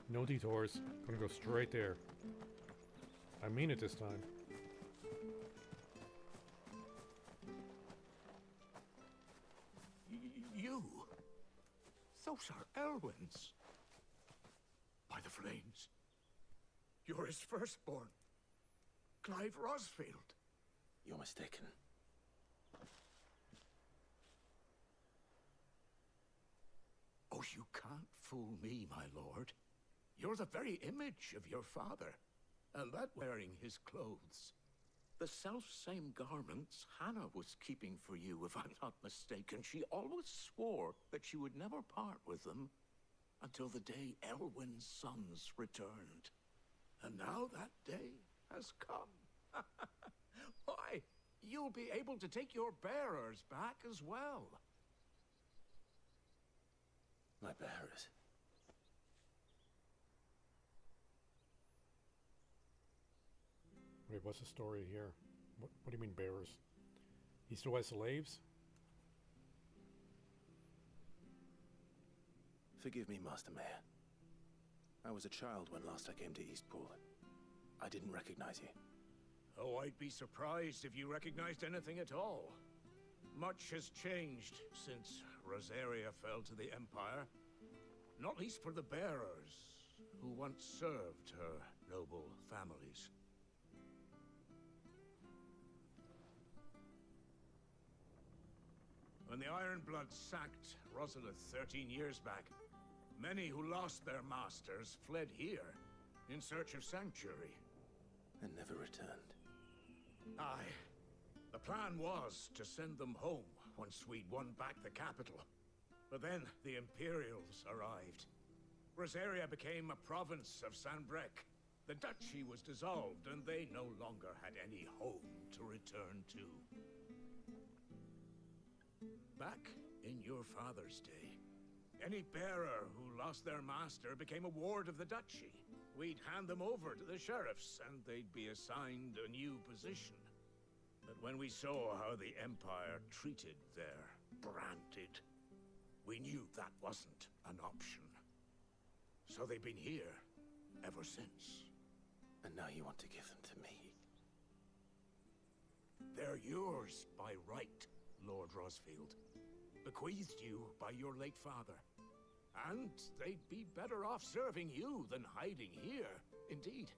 No detours. Gonna go straight there. I mean it this time. You? Those are Elwyn's. By the flames. You're his firstborn. Clive Rosfield. You're mistaken. fool me, my lord. You're the very image of your father, and that wearing his clothes. The self-same garments Hannah was keeping for you, if I'm not mistaken. She always swore that she would never part with them until the day Elwyn's sons returned. And now that day has come. Why, you'll be able to take your bearers back as well. My bearers? Wait, what's the story here? What do you mean bearers? He still has slaves? Forgive me, Master Mayor. I was a child when last I came to Eastpool. I didn't recognize you. Oh, I'd be surprised if you recognized anything at all. Much has changed since Rosaria fell to the Empire. Not least for the bearers, who once served her noble families. When the Ironbloods sacked Rosalith 13 years back, many who lost their masters fled here in search of sanctuary. And never returned. Aye. The plan was to send them home once we'd won back the capital. But then the Imperials arrived. Rosaria became a province of Sanbreque. The duchy was dissolved, and they no longer had any home to return to. Back in your father's day, any bearer who lost their master became a ward of the duchy. We'd hand them over to the sheriffs, and they'd be assigned a new position. But when we saw how the Empire treated their branded, we knew that wasn't an option. So they've been here ever since. And now you want to give them to me? They're yours by right, Lord Rosfield. Bequeathed you by your late father. And they'd be better off serving you than hiding here. Indeed,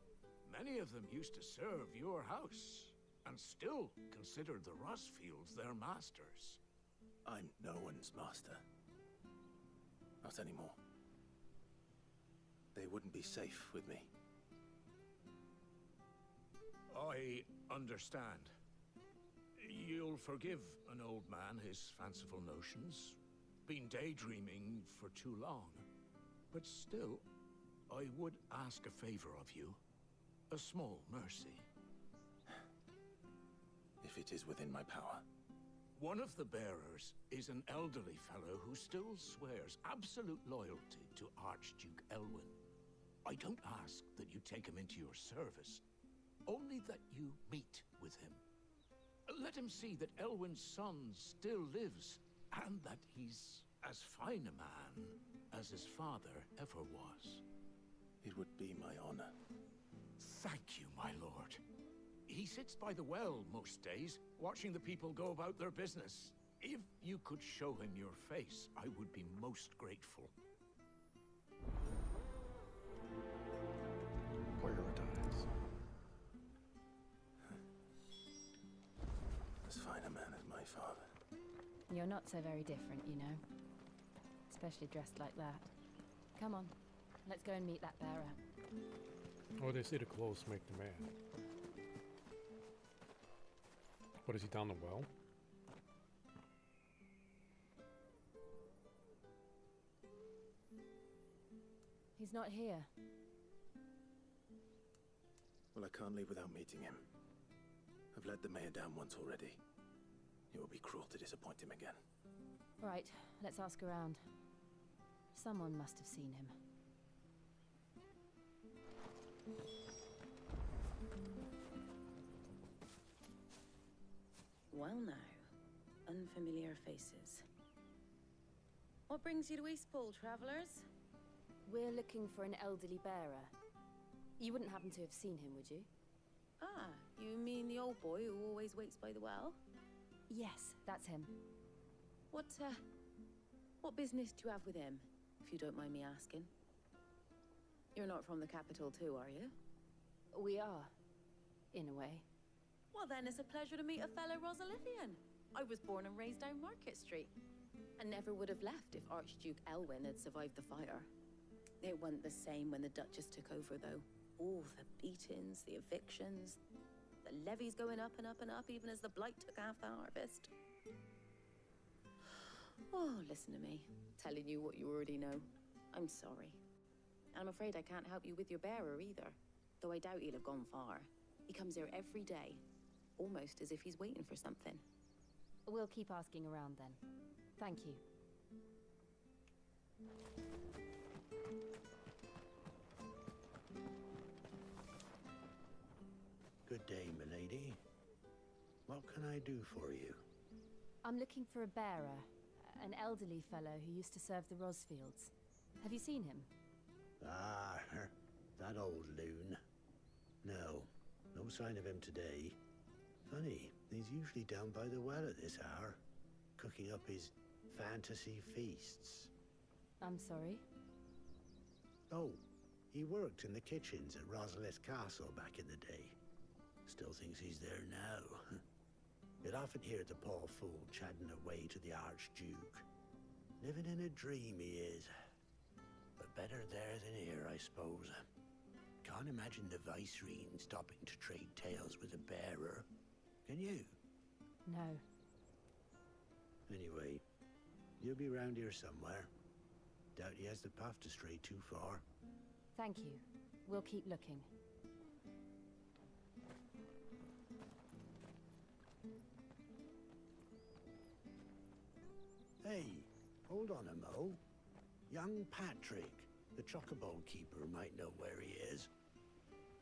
many of them used to serve your house, and still considered the Rosfields their masters. I'm no one's master. Not anymore. They wouldn't be safe with me. I understand. You'll forgive an old man his fanciful notions. Been daydreaming for too long. But still, I would ask a favor of you. A small mercy. If it is within my power. One of the bearers is an elderly fellow who still swears absolute loyalty to Archduke Elwyn. I don't ask that you take him into your service, only that you meet with him. Let him see that Elwyn's son still lives, and that he's as fine a man as his father ever was. It would be my honor. Thank you, my lord. He sits by the well most days, watching the people go about their business. If you could show him your face, I would be most grateful. Prioritize. As fine a man as my father. You're not so very different, you know. Especially dressed like that. Come on, let's go and meet that bearer. Oh, they say the clothes make the man. What, is he down the well? He's not here. Well, I can't leave without meeting him. I've let the mayor down once already. It would be cruel to disappoint him again. Right, let's ask around. Someone must have seen him. Well now, unfamiliar faces. What brings you to Eastpool, travelers? We're looking for an elderly bearer. You wouldn't happen to have seen him, would you? Ah, you mean the old boy who always waits by the well? Yes, that's him. What business do you have with him, if you don't mind me asking? You're not from the capital too, are you? We are, in a way. Well then, it's a pleasure to meet a fellow Rosalithian. I was born and raised down Market Street, and never would have left if Archduke Elwyn had survived the fire. It wasn't the same when the Duchess took over, though. All the beatings, the evictions, the levies going up and up and up, even as the blight took half the harvest. Oh, listen to me, telling you what you already know. I'm sorry. I'm afraid I can't help you with your bearer either, though I doubt he'll have gone far. He comes here every day, almost as if he's waiting for something. We'll keep asking around then. Thank you. Good day, milady. What can I do for you? I'm looking for a bearer, an elderly fellow who used to serve the Rosfields. Have you seen him? Ah, that old loon. No sign of him today. Funny, he's usually down by the well at this hour, cooking up his fantasy feasts. I'm sorry? Oh, he worked in the kitchens at Rosalith Castle back in the day. Still thinks he's there now. You'd often hear the poor fool chatting away to the Archduke. Living in a dream he is. But better there than here, I suppose. Can't imagine the Viceroy stopping to trade tales with a bearer. Can you? No. Anyway, you'll be round here somewhere. Doubt he has the path to stray too far. Thank you. We'll keep looking. Hey, hold on a mo. Young Patrick, the chocobo keeper, might know where he is.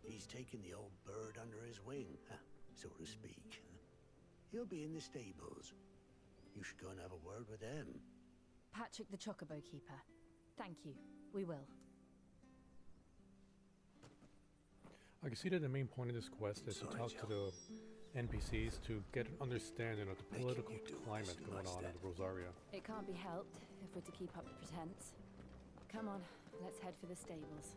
He's taken the old bird under his wing, so to speak. He'll be in the stables. You should go and have a word with them. Patrick the Chocobo Keeper. Thank you. We will. I can see that the main point of this quest is to talk to the NPCs to get an understanding of the political climate going on in the Rosaria. It can't be helped if we're to keep up the pretense. Come on, let's head for the stables.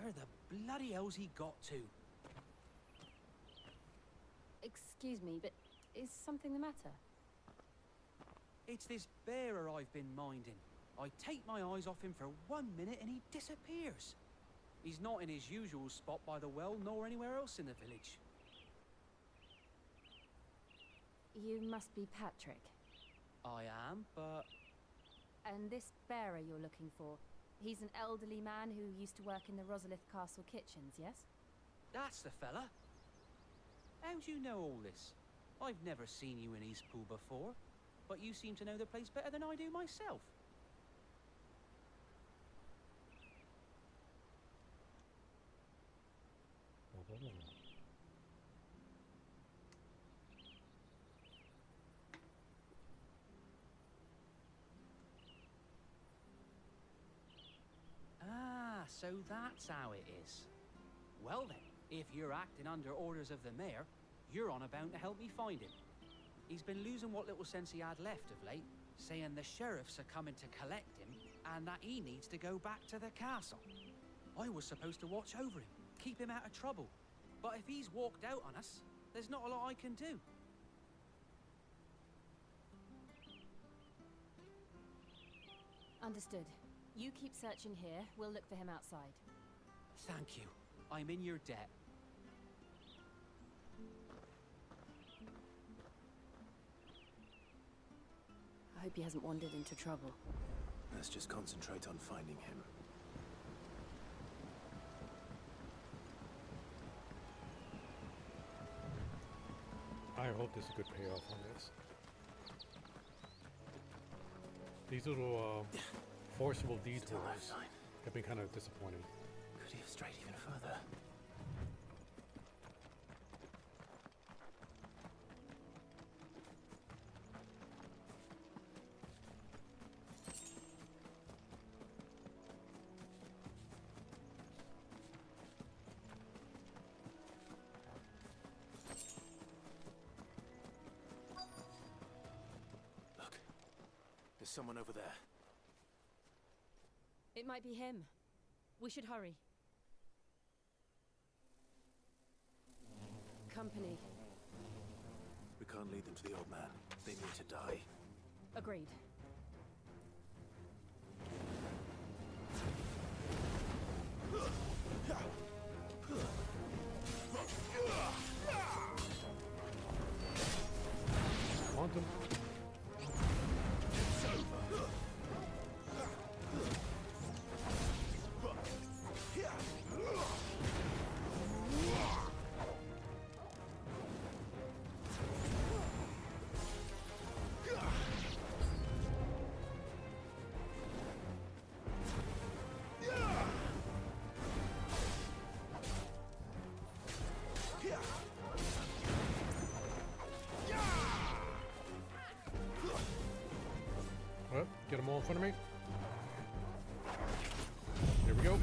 Where the bloody hell's he got to? Excuse me, but is something the matter? It's this bearer I've been minding. I take my eyes off him for 1 minute and he disappears. He's not in his usual spot by the well, nor anywhere else in the village. You must be Patrick. I am, but... And this bearer you're looking for, he's an elderly man who used to work in the Rosalith Castle kitchens, yes? That's the fella. How do you know all this? I've never seen you in Eastpool before, but you seem to know the place better than I do myself. Ah, so that's how it is. Well then, if you're acting under orders of the mayor, you're on about to help me find him. He's been losing what little sense he had left of late, saying the sheriffs are coming to collect him and that he needs to go back to the castle. I was supposed to watch over him, keep him out of trouble. But if he's walked out on us, there's not a lot I can do. Understood. You keep searching here, we'll look for him outside. Thank you. I'm in your debt. I hope he hasn't wandered into trouble. Let's just concentrate on finding him. I hope there's a good payoff on this. These little forcible detours have been kind of disappointing. Could he have strayed even further? Look, there's someone over there. It might be him. We should hurry. company. We can't lead them to the old man. They need to die. Agreed. Want him? Well, get them all in front of me. Here we go.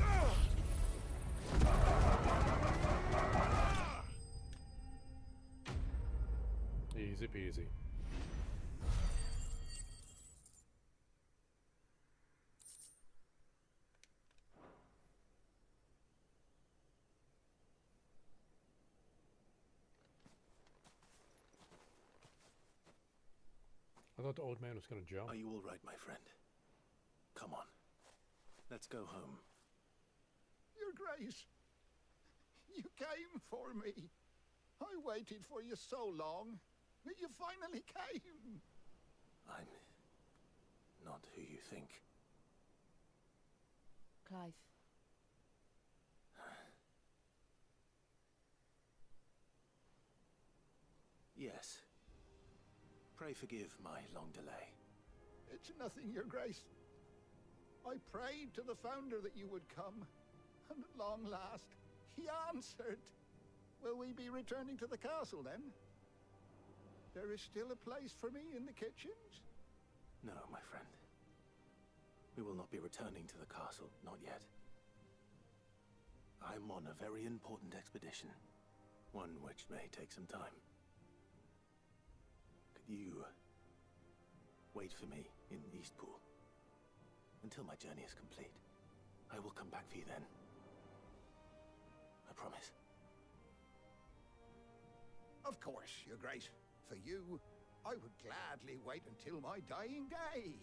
Easy peasy. I thought the old man was going to jump. Are you all right, my friend? Come on. Let's go home. Your Grace, you came for me. I waited for you so long. You finally came. I'm not who you think. Clive. Yes. Pray forgive my long delay. It's nothing, Your Grace. I prayed to the Founder that you would come, and at long last, he answered. Will we be returning to the castle, then? There is still a place for me in the kitchens? No, my friend. We will not be returning to the castle, not yet. I'm on a very important expedition, one which may take some time. Could you wait for me in Eastpool until my journey is complete? I will come back for you then. I promise. Of course, Your Grace. For you, I would gladly wait until my dying day.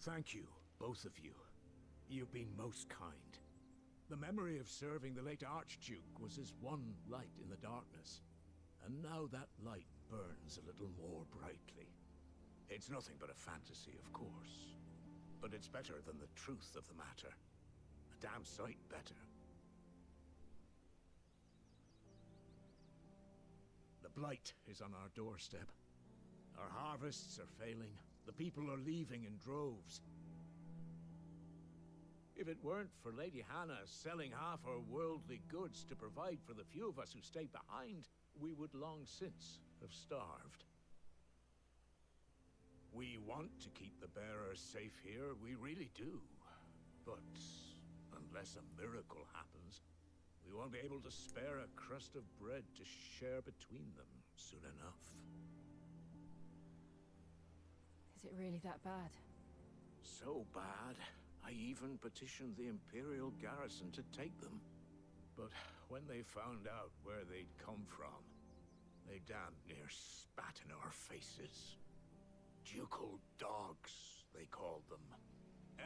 Thank you, both of you. You've been most kind. The memory of serving the late Archduke was as one light in the darkness, and now that light burns a little more brightly. It's nothing but a fantasy, of course, but it's better than the truth of the matter. A damn sight better. The blight is on our doorstep. Our harvests are failing. The people are leaving in droves. If it weren't for Lady Hannah selling half her worldly goods to provide for the few of us who stayed behind, we would long since have starved. We want to keep the bearers safe here, we really do. But unless a miracle happens, we won't be able to spare a crust of bread to share between them soon enough. Is it really that bad? So bad, I even petitioned the Imperial garrison to take them. But when they found out where they'd come from, they damn near spat in our faces. Ducal dogs, they called them.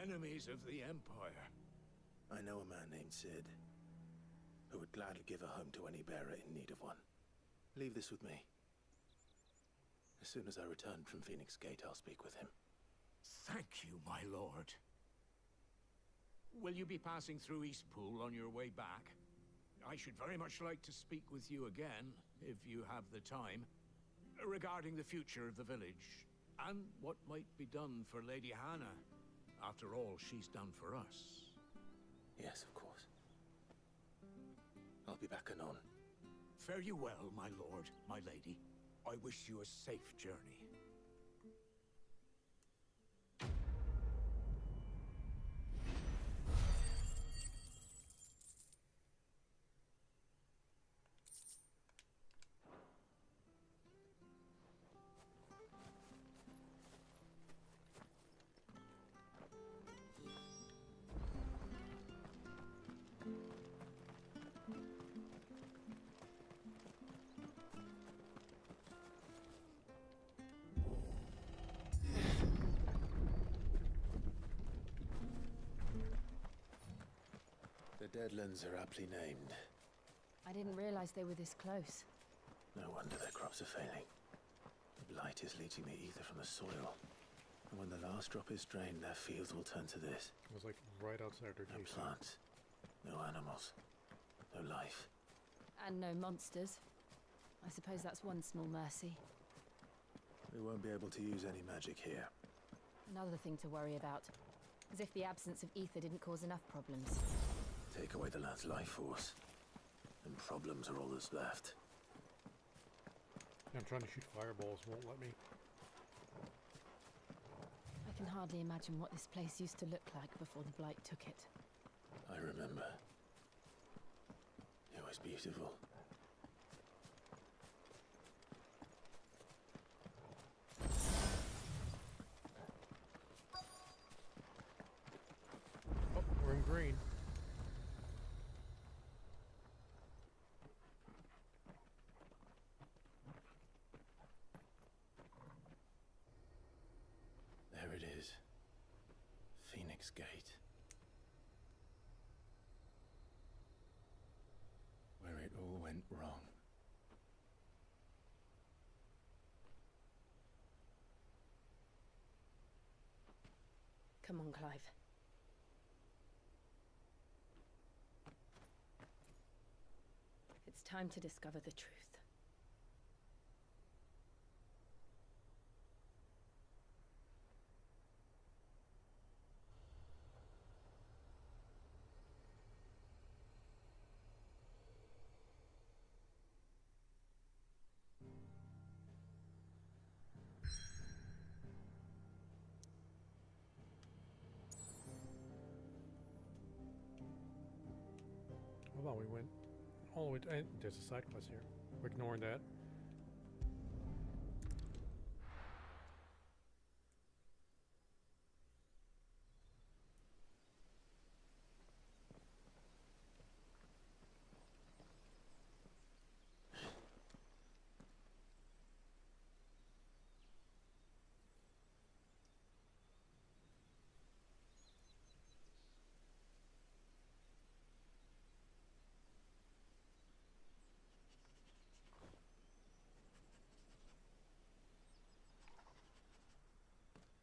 Enemies of the Empire. I know a man named Sid, who would gladly give a home to any bearer in need of one. Leave this with me. As soon as I return from Phoenix Gate, I'll speak with him. Thank you, my lord. Will you be passing through Eastpool on your way back? I should very much like to speak with you again, if you have the time, regarding the future of the village, and what might be done for Lady Hannah. After all she's done for us. Yes, of course. I'll be back anon. Fare you well, my lord, my lady. I wish you a safe journey. Deadlands are aptly named. I didn't realize they were this close. No wonder their crops are failing. The blight is leaching the ether from the soil. And when the last drop is drained, their fields will turn to this. It was like right outside their No case. plants, no animals, no life. And no monsters. I suppose that's one small mercy. We won't be able to use any magic here. Another thing to worry about. As if the absence of ether didn't cause enough problems. Take away the land's life force, and problems are all that's left. I'm trying to shoot fireballs, won't let me. I can hardly imagine what this place used to look like before the blight took it. I remember. It was beautiful. Oh, we're in green. There it is. Phoenix Gate. Where it all went wrong. Come on, Clive. It's time to discover the truth. Hold on, we went all the way to, and there's a side quest here. We're ignoring that.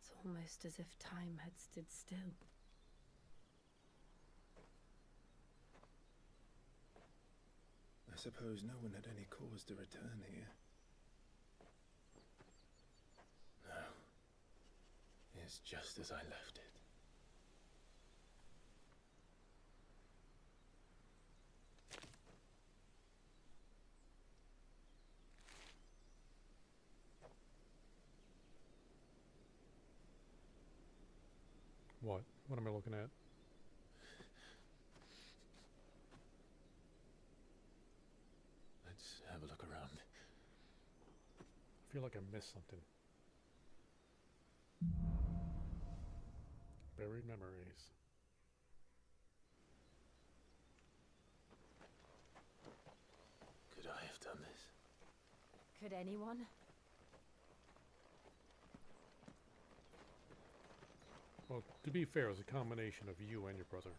It's almost as if time had stood still. I suppose no one had any cause to return here. No. It's just as I left it. What? What am I looking at? Let's have a look around. I feel like I missed something. Buried memories. Could I have done this? Could anyone? Well, to be fair, it was a combination of you and your brother.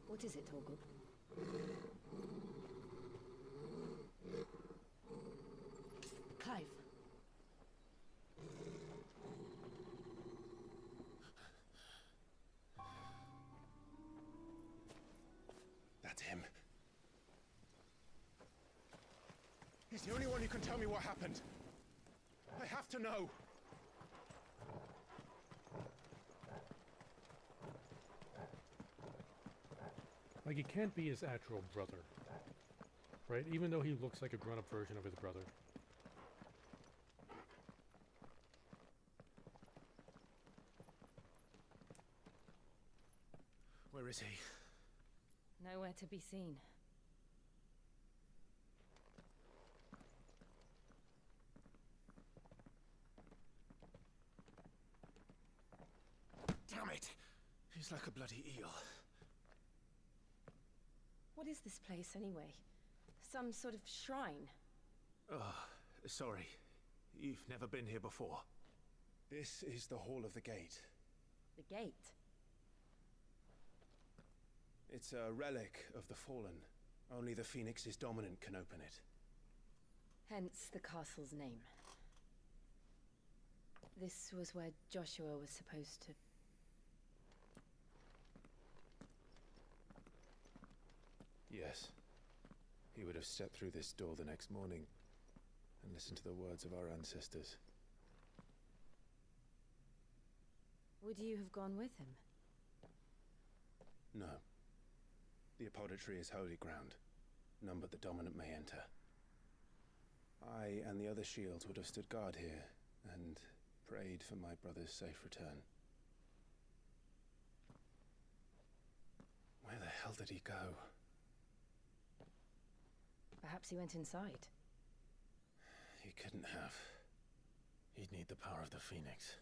What is it, Torgal? Clive. That's him. He's the only one who can tell me what happened. I have to know. Like, he can't be his actual brother. Right? Even though he looks like a grown-up version of his brother. Where is he? Nowhere to be seen. Damn it! He's like a bloody eel. What is this place, anyway? Some sort of shrine? Oh, sorry. You've never been here before. This is the Hall of the Gate. The gate? It's a relic of the Fallen. Only the Phoenix's dominant can open it. Hence the castle's name. This was where Joshua was supposed to... Yes. He would have stepped through this door the next morning and listened to the words of our ancestors. Would you have gone with him? No. The apodatory is holy ground. None but the dominant may enter. I and the other shields would have stood guard here and prayed for my brother's safe return. Where the hell did he go? Perhaps he went inside. He couldn't have. He'd need the power of the Phoenix.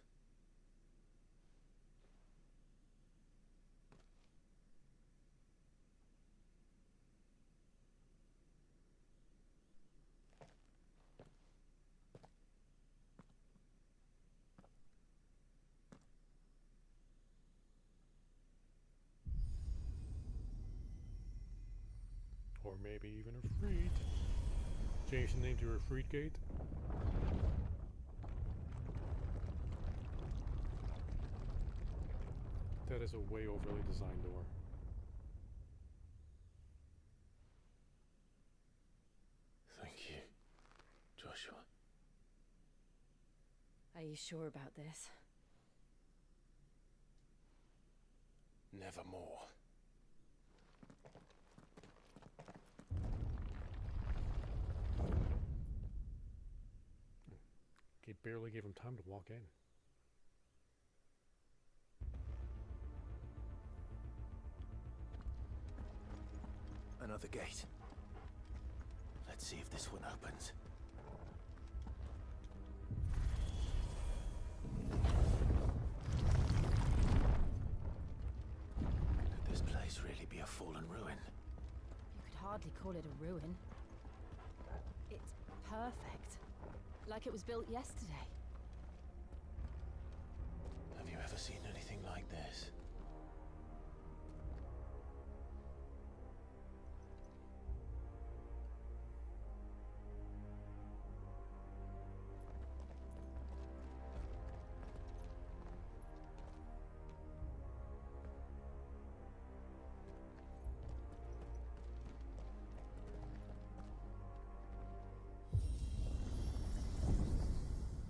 Or maybe even a freed. Change the name to a freed gate. That is a way overly designed door. Thank you, Joshua. Are you sure about this? Nevermore. He barely gave him time to walk in. Another gate. Let's see if this one opens. Could this place really be a fallen ruin? You could hardly call it a ruin. It's perfect. Like it was built yesterday. Have you ever seen anything like this?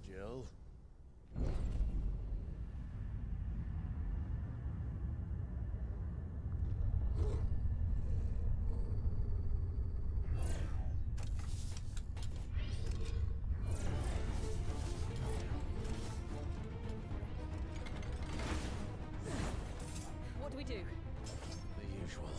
Jill? What do we do? The usual.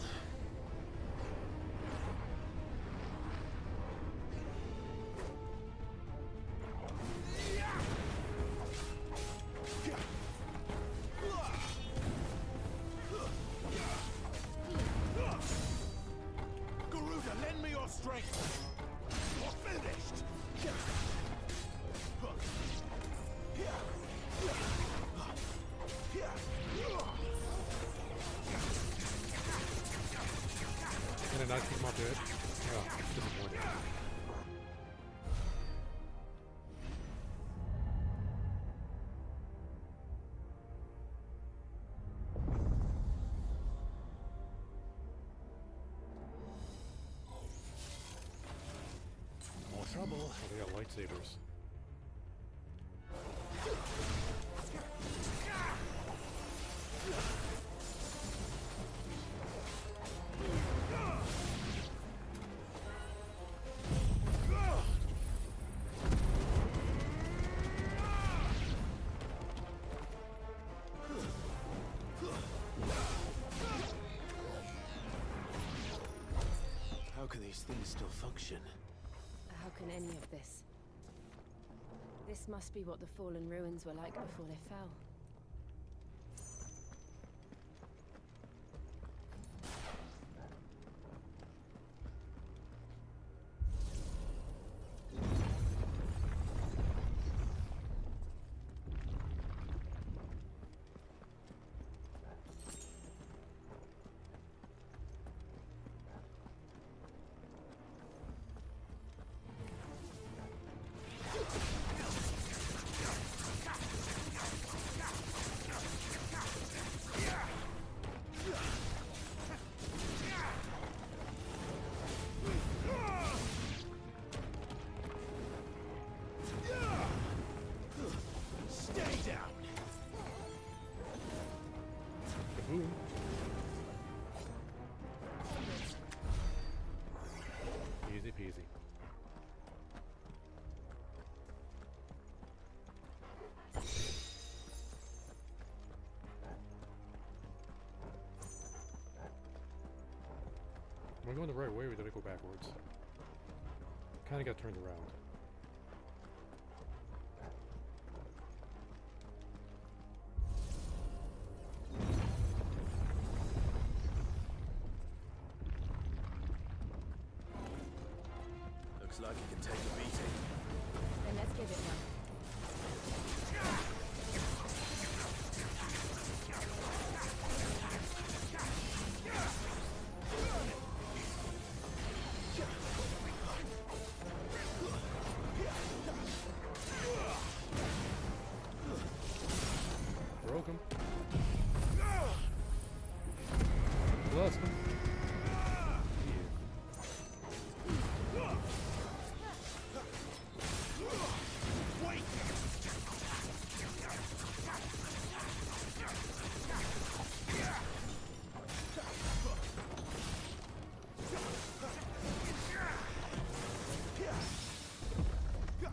Garuda, lend me your strength! You're finished! Can I not keep him off the edge? Oh, disappointing. More trouble. Oh, they got lightsabers. How can these things still function? How can any of this? This must be what the fallen ruins were like before they fell. Boom. Easy peasy. Am I going the right way or did I go backwards? Kinda got turned around. Looks like you can take a beating. Then let's give it one. Broke him. Lost him.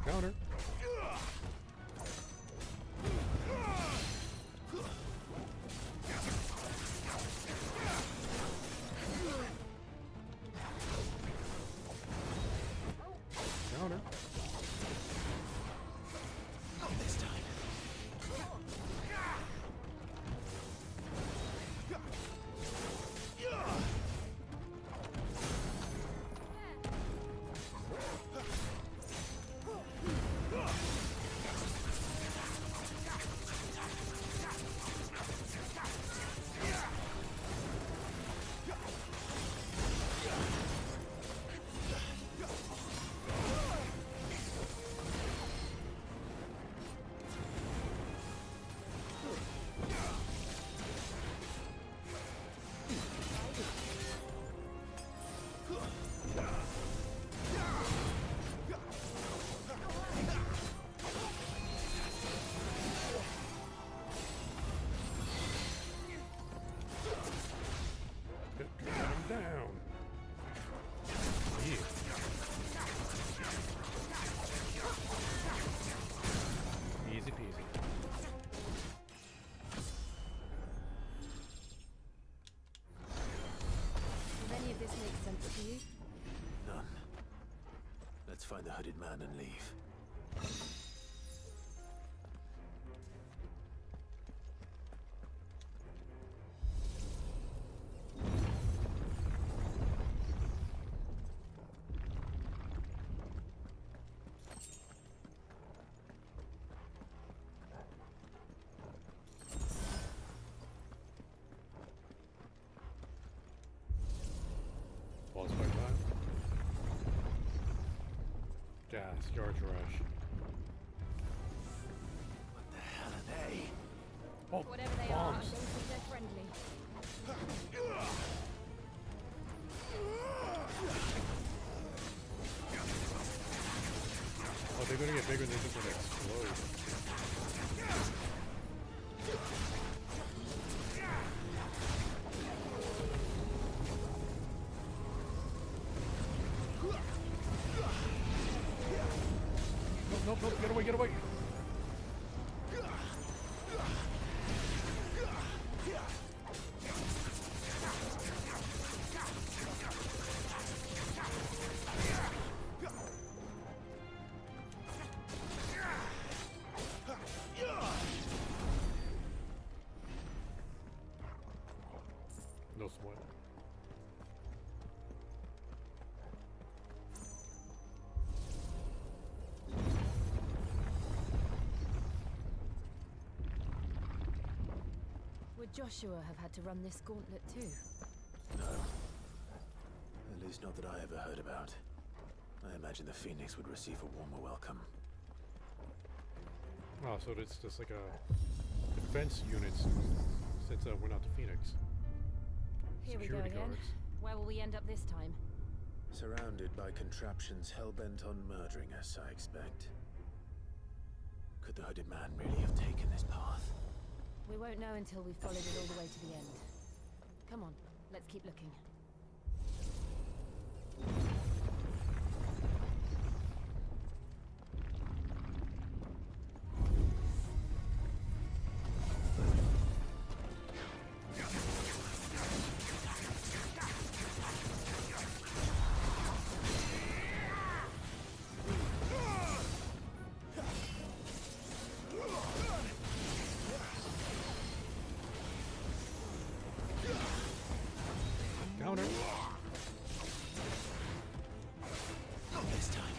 Counter. Counter. Not this time. Get him down. Yeah. Easy peasy. Does any of this make sense to you? None. Let's find the hooded man and leave. Boss fight time. Gas, charge rush. What the hell are they? Oh, Whatever they are, I bombs. don't think they're friendly. Oh, they're gonna get bigger and they're just gonna explode. Nope, nope, get away, get away. No sweat. Would Joshua have had to run this gauntlet too? No. At least not that I ever heard about. I imagine the Phoenix would receive a warmer welcome. Oh, so it's just like a defense units since we're not the Phoenix. Here we go Security again. guards. Where will we end up this time? Surrounded by contraptions hell-bent on murdering us, I expect. Could the hooded man really have taken this path? We won't know until we've followed it all the way to the end. Come on, let's keep looking. Counter. Not this time.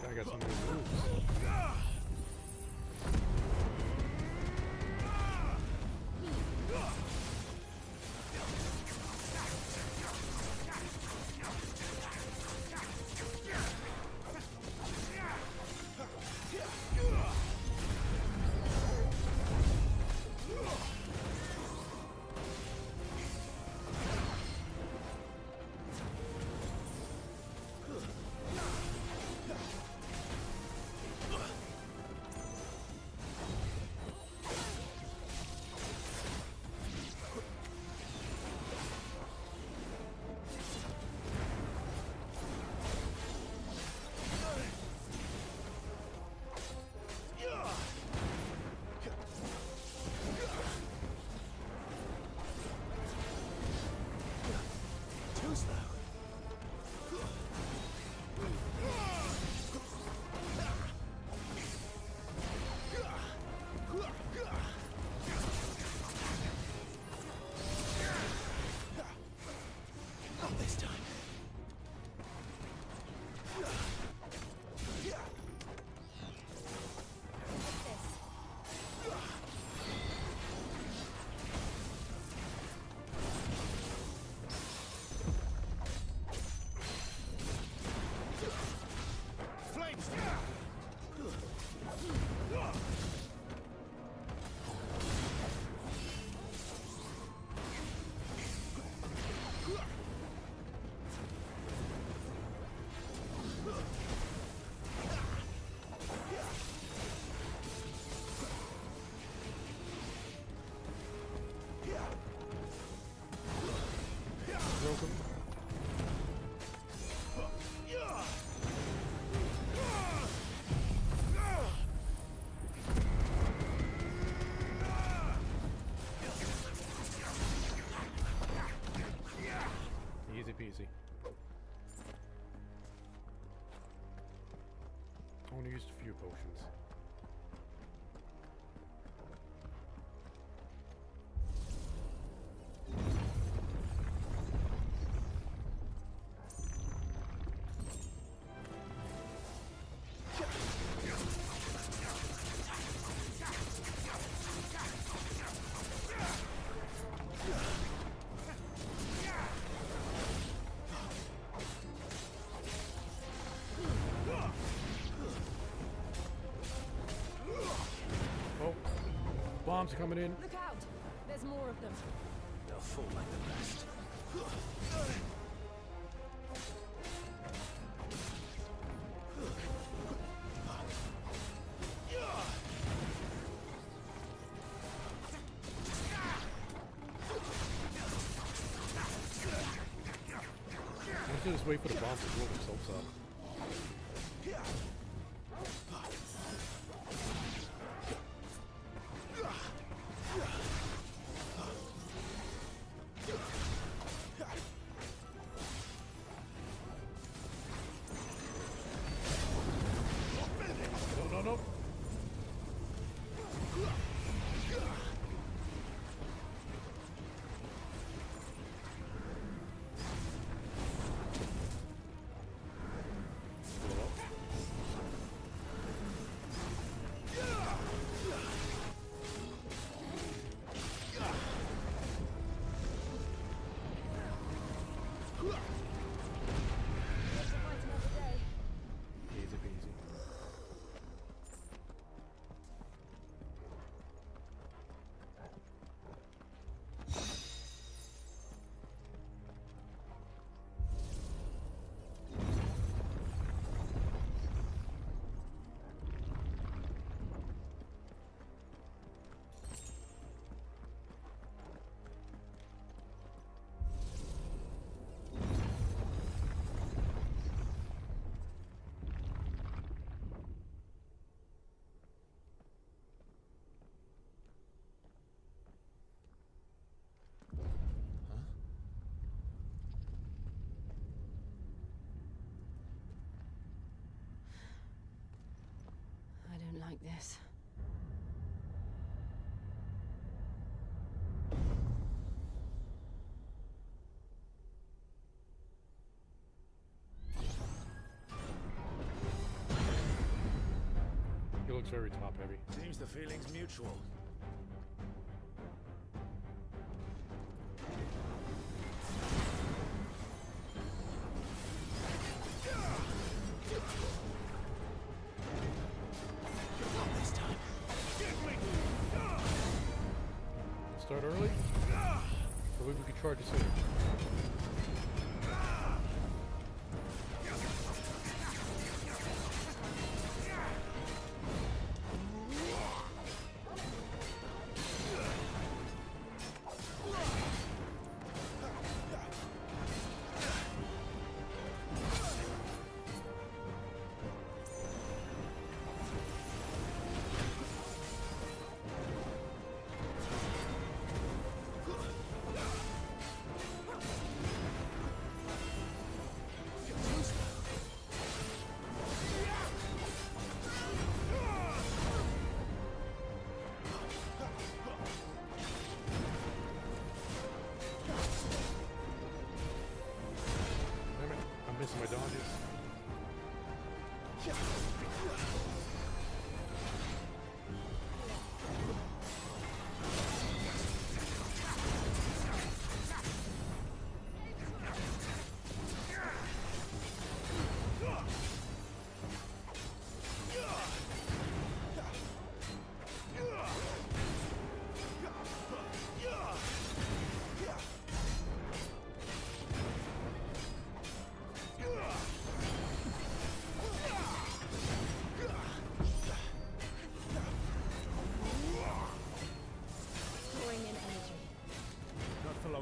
I got some new moves. Too slow. Not this time. Flames! Welcome. Easy peasy. Only used a few potions. Oh, bombs are coming in. Look out! There's more of them. They'll fall like the rest. I should just wait for the bombs to blow themselves up. No, no, no. Easy peasy. like this. He looks very top heavy. Seems the feeling's mutual. Start early? I believe we could charge this in. Missing my dodges.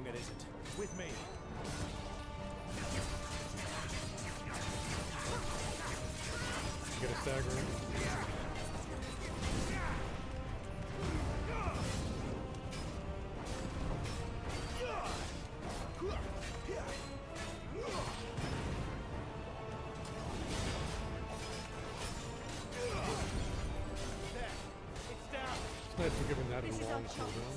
It isn't. With me. Get a stagger in. It's nice for giving that a long cooldown.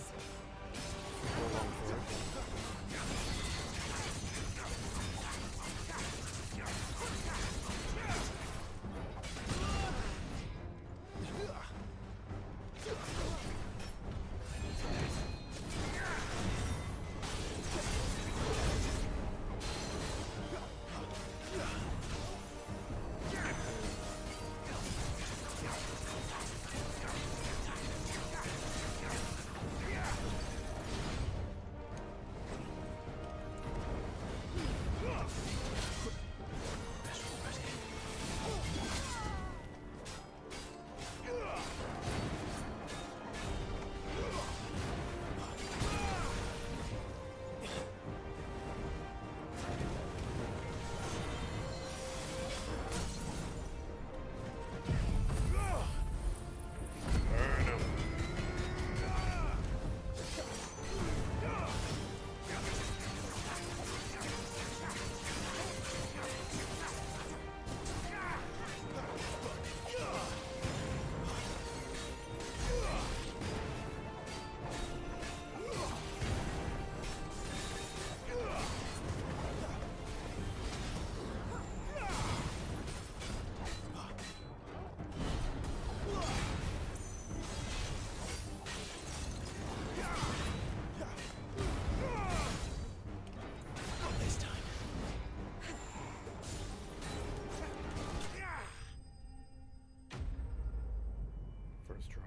First try.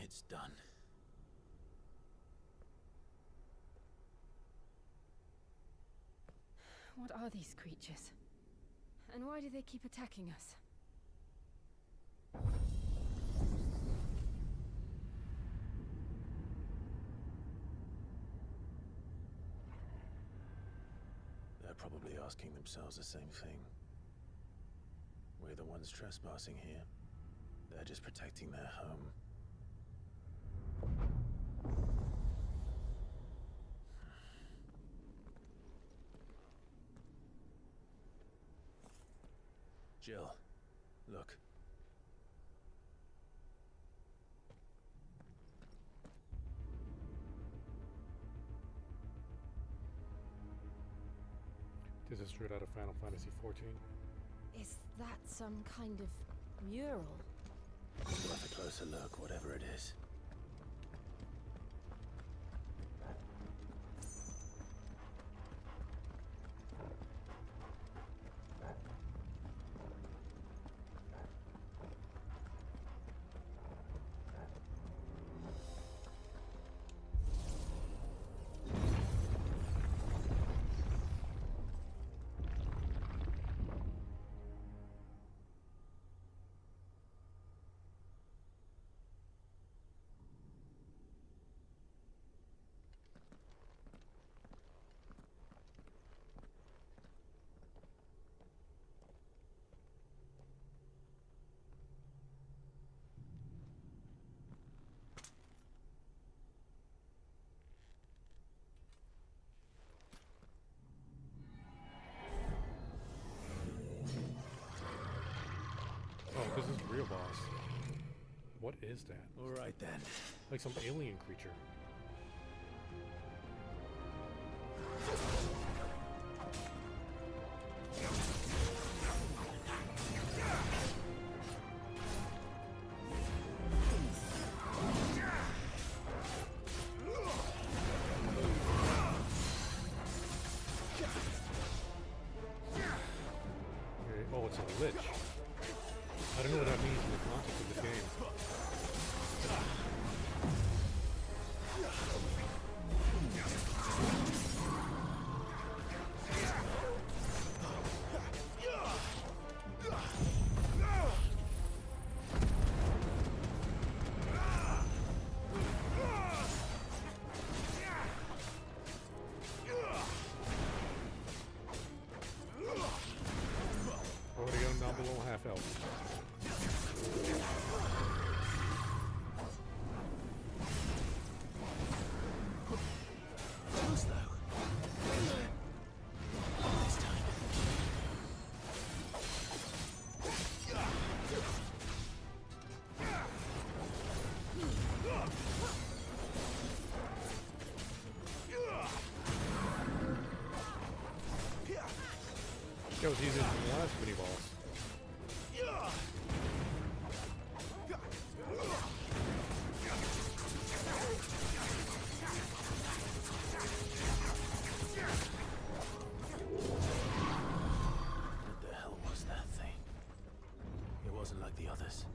It's done. What are these creatures? And why do they keep attacking us? They're probably asking themselves the same thing. We're the ones trespassing here. They're just protecting their home. Jill, look. This is straight out of Final Fantasy XIV. Is that some kind of mural? Worth a closer look, whatever it is. Oh, this is the real boss. What is that? Alright then. Like some alien creature. Okay. Oh, it's a lich. I don't know what that means in the context of this game. Already got him down below half health. That was easier than the last mini boss. What the hell was that thing? It wasn't like the others.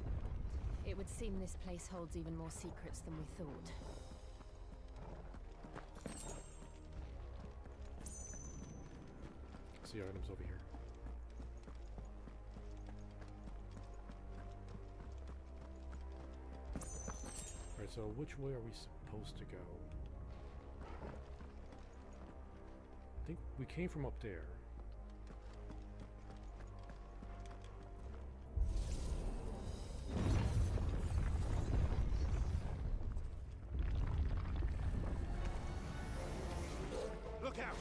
It would seem this place holds even more secrets than we thought. See items over here. Alright, so which way are we supposed to go? I think we came from up there. Look out!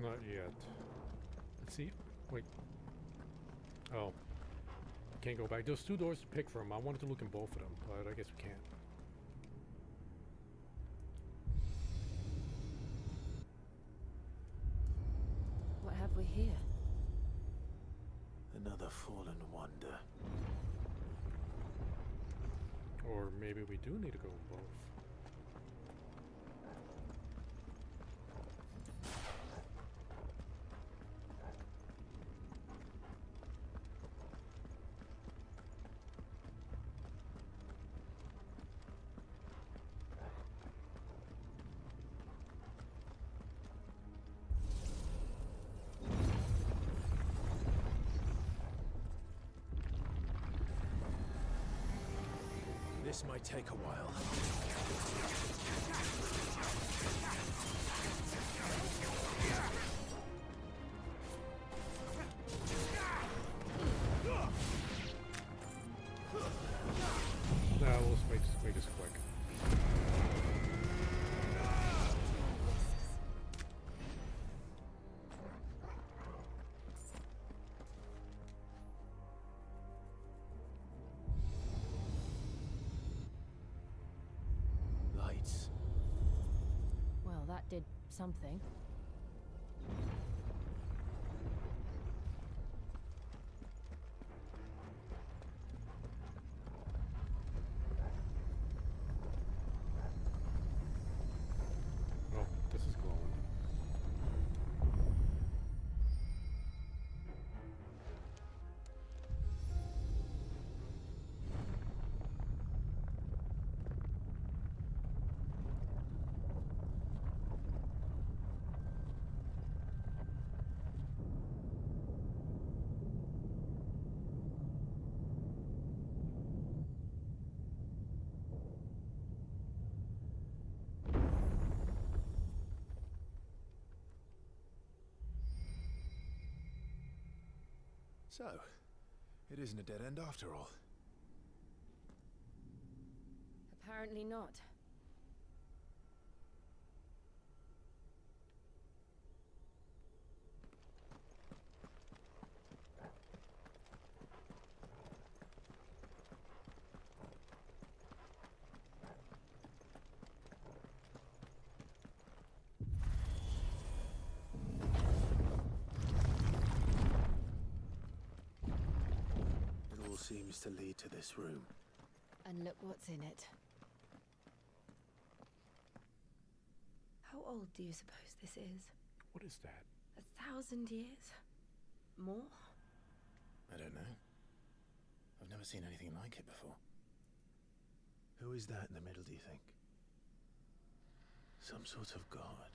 Not yet. Let's see. Wait. Oh. Can't go back. There's 2 doors to pick from. I wanted to look in both of them, but I guess we can't. What have we here? Another fallen wonder. Or maybe we do need to go in both. This might take a while. No, let's make this quick. Lights. Well, that did something. Oh, this is glowing. So, it isn't a dead end after all. Apparently not. It all seems to lead to this room. And look what's in it. How old do you suppose this is? What is that? 1,000 years? More? I don't know. I've never seen anything like it before. Who is that in the middle, do you think? Some sort of god?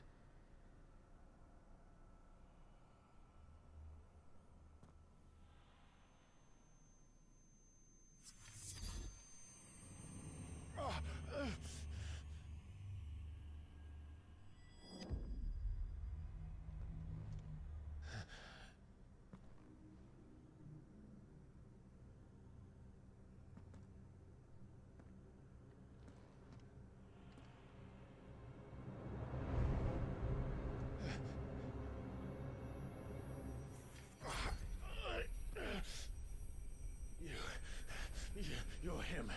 You're him.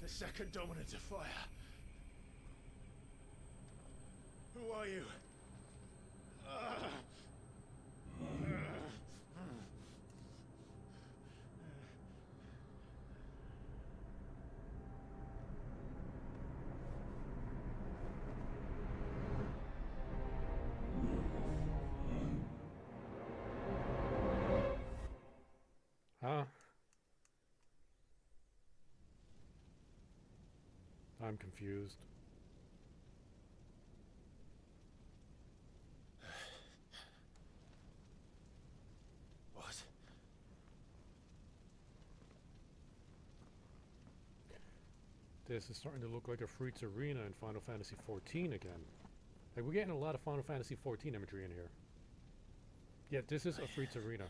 The second dominant of fire. Who are you? Huh? I'm confused. What? This is starting to look like a Fruits Arena in Final Fantasy XIV again. Like, we're getting a lot of Final Fantasy XIV imagery in here. Yeah, this is a Fruits Arena.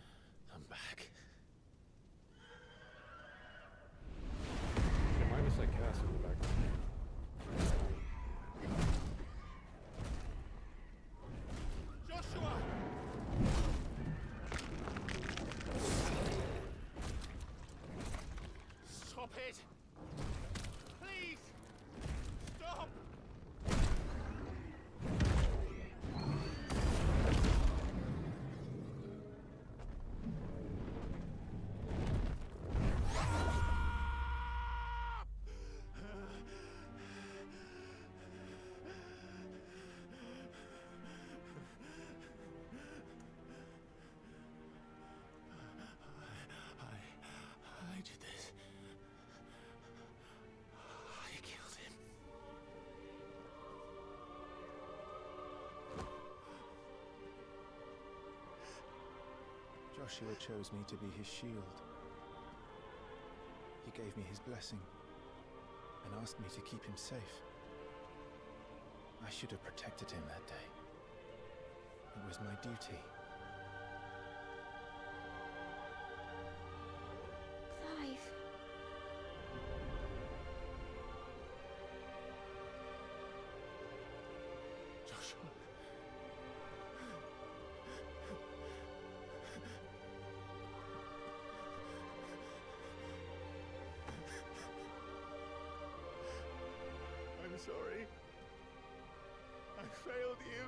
I'm back. Yeah, mine is like castle in the background. Joshua! Stop it! Please! Stop! I did this. I killed him. Joshua chose me to be his shield. He gave me his blessing. and asked me to keep him safe. I should have protected him that day. It was my duty. Clive. Joshua. I'm sorry. I failed you.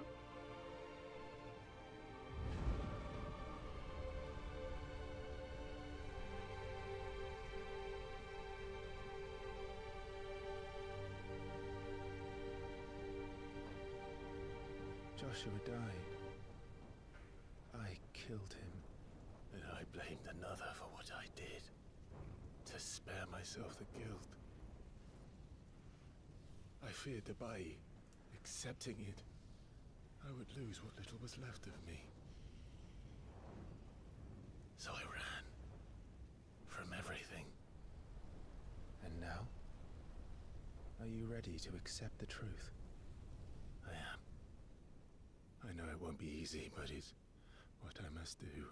Joshua died. I killed him. And I blamed another for what I did. To spare myself the guilt. I feared that by accepting it, I would lose what little was left of me. So I ran. From everything. And now? Are you ready to accept the truth? I am. I know it won't be easy, but it's what I must do.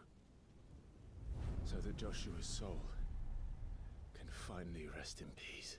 So that Joshua's soul can finally rest in peace.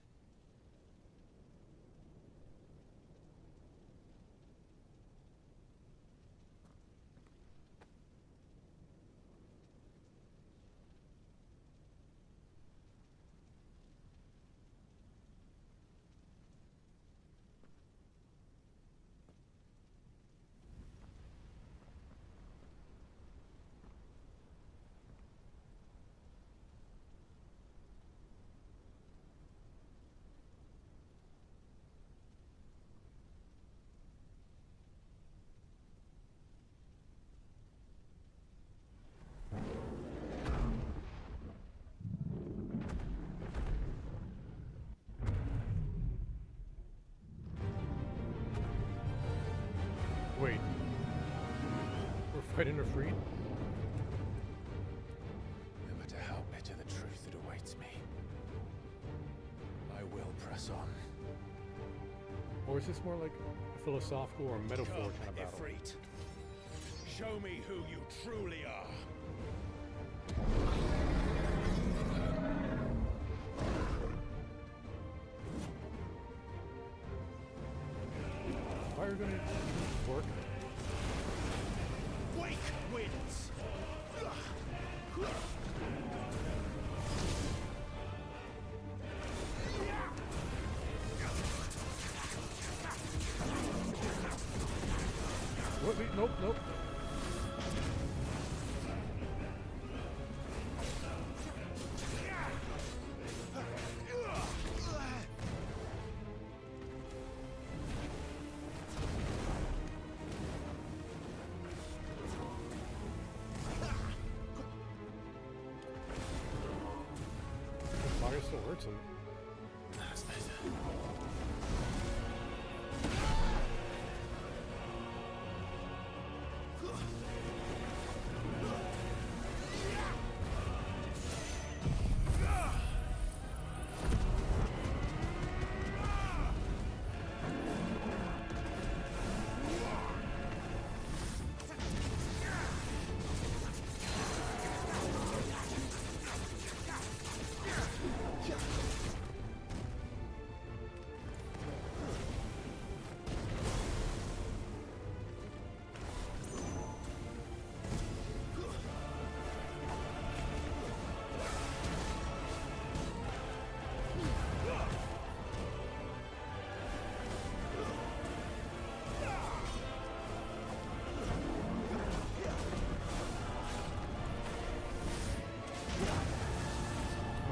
Wait. We're fighting a freed? No matter how bitter the truth that awaits me, I will press on. Or is this more like a philosophical or metaphor Come, kind of battle? Ifrit. Show me who you truly are. Fire gonna work? Wake winds. What? Wait, nope, nope. Fire still hurts him. That's better.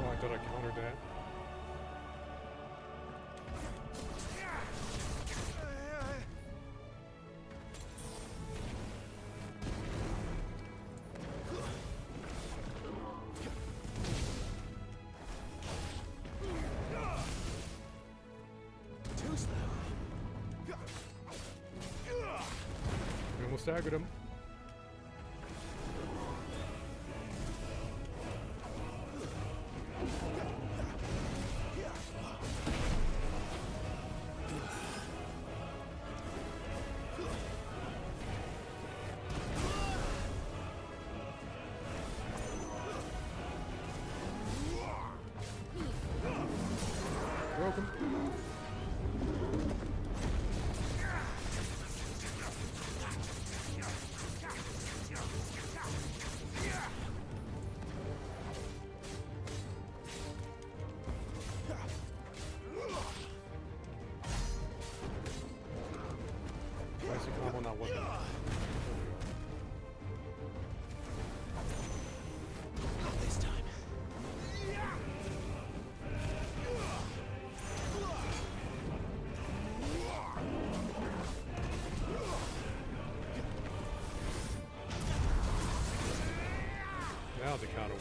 Oh, I thought I countered that. Too slow. We almost staggered him.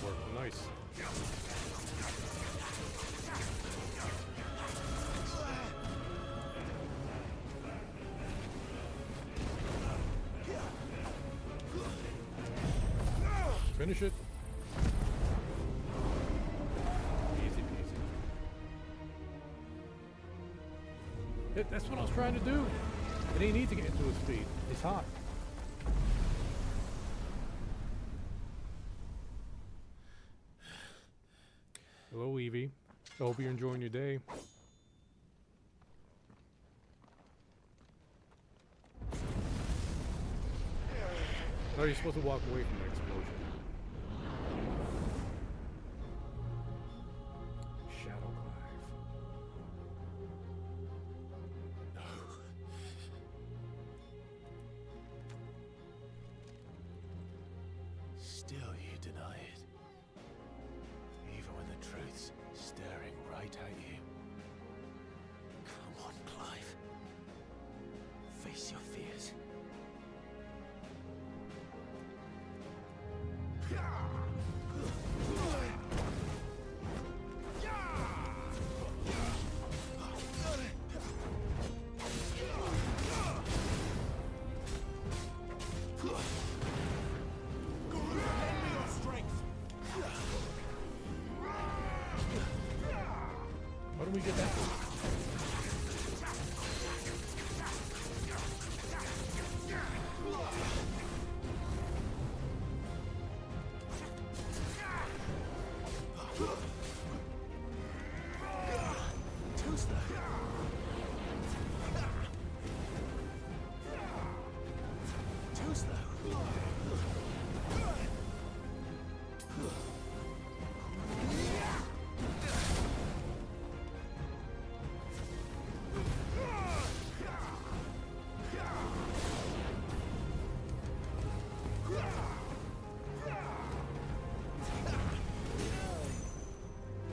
work. Nice. Finish it. Easy peasy. That's what I was trying to do. And he needs to get into his feet. He's hot. Hello, Evie. I hope you're enjoying your day. Oh, you're supposed to walk away from the explosion. Shadow Clive. No. Still you deny it. Even when the truth's staring right at you. Come on, Clive. Face your fears. How do we get that?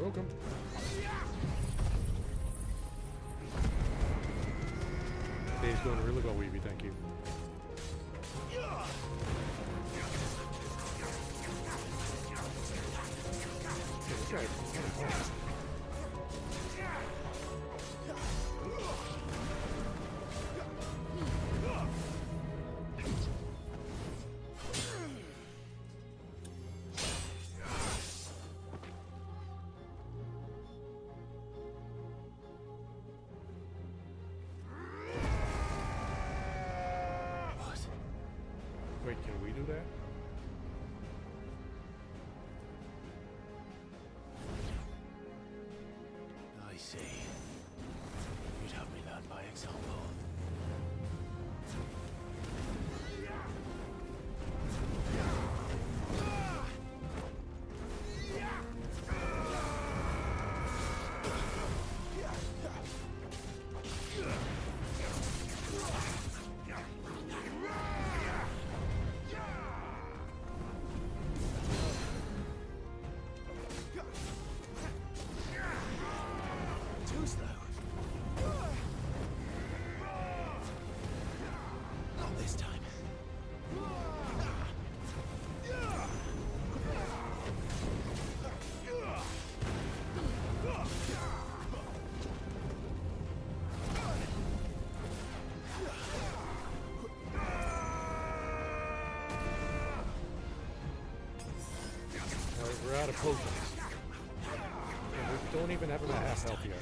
Welcome. Day's going really well, Weavy. Thank you. This guy's kind of hard. Wait, can we do that? I see. You'd have me learn by example. Too slow. Not this time. Alright, we're out of potions. And we don't even have him at half health yet.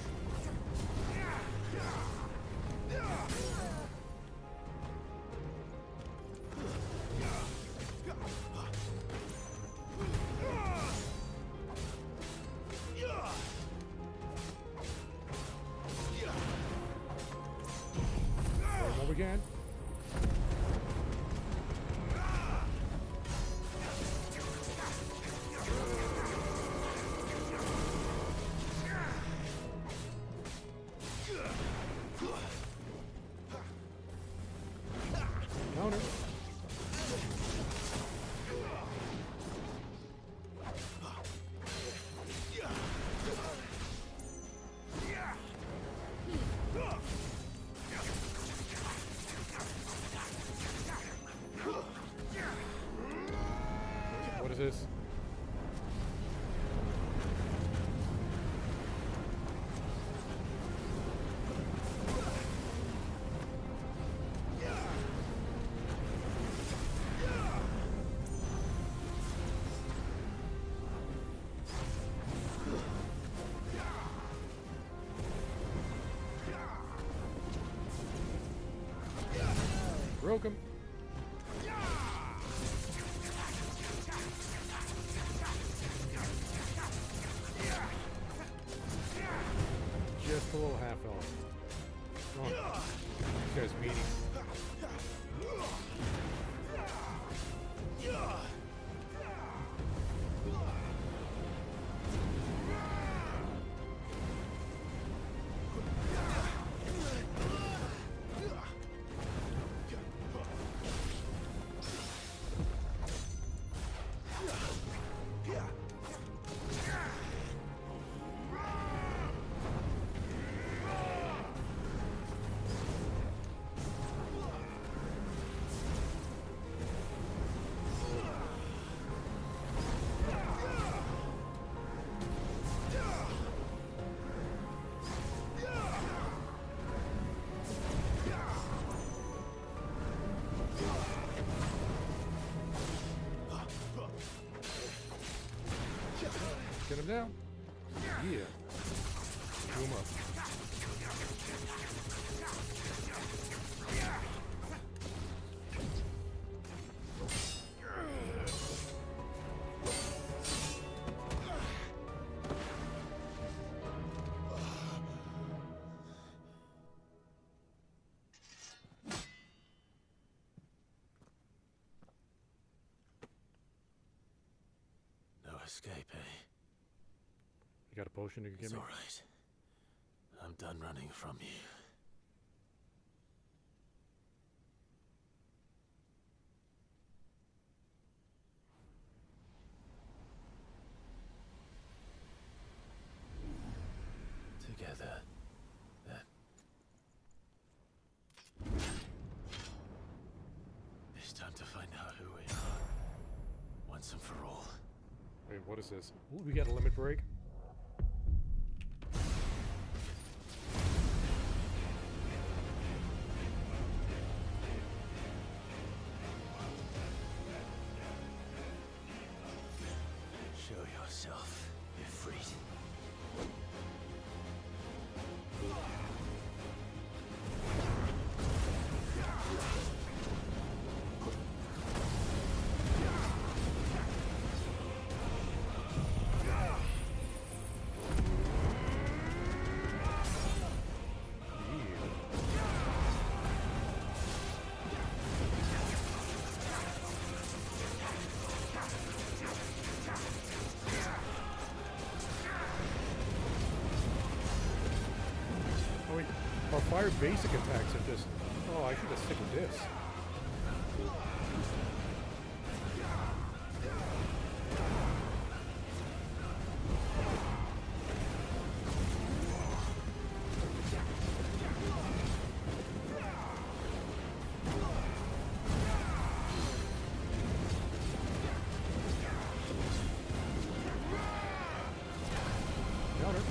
One more again. Counter. broke him. Just a little half health. Oh, this guy's meaty. Get him down. Yeah. Boom up. No escape, eh? You got a potion you can give It's me? all right. I'm done running from you. Together, then. It's time to find out who we are. Once and for all. Wait, what is this? Ooh, we got a limit break. Show yourself, Ifrit. Oh wait, our fire basic attacks are just... Oh, I should have stick with this. Got her.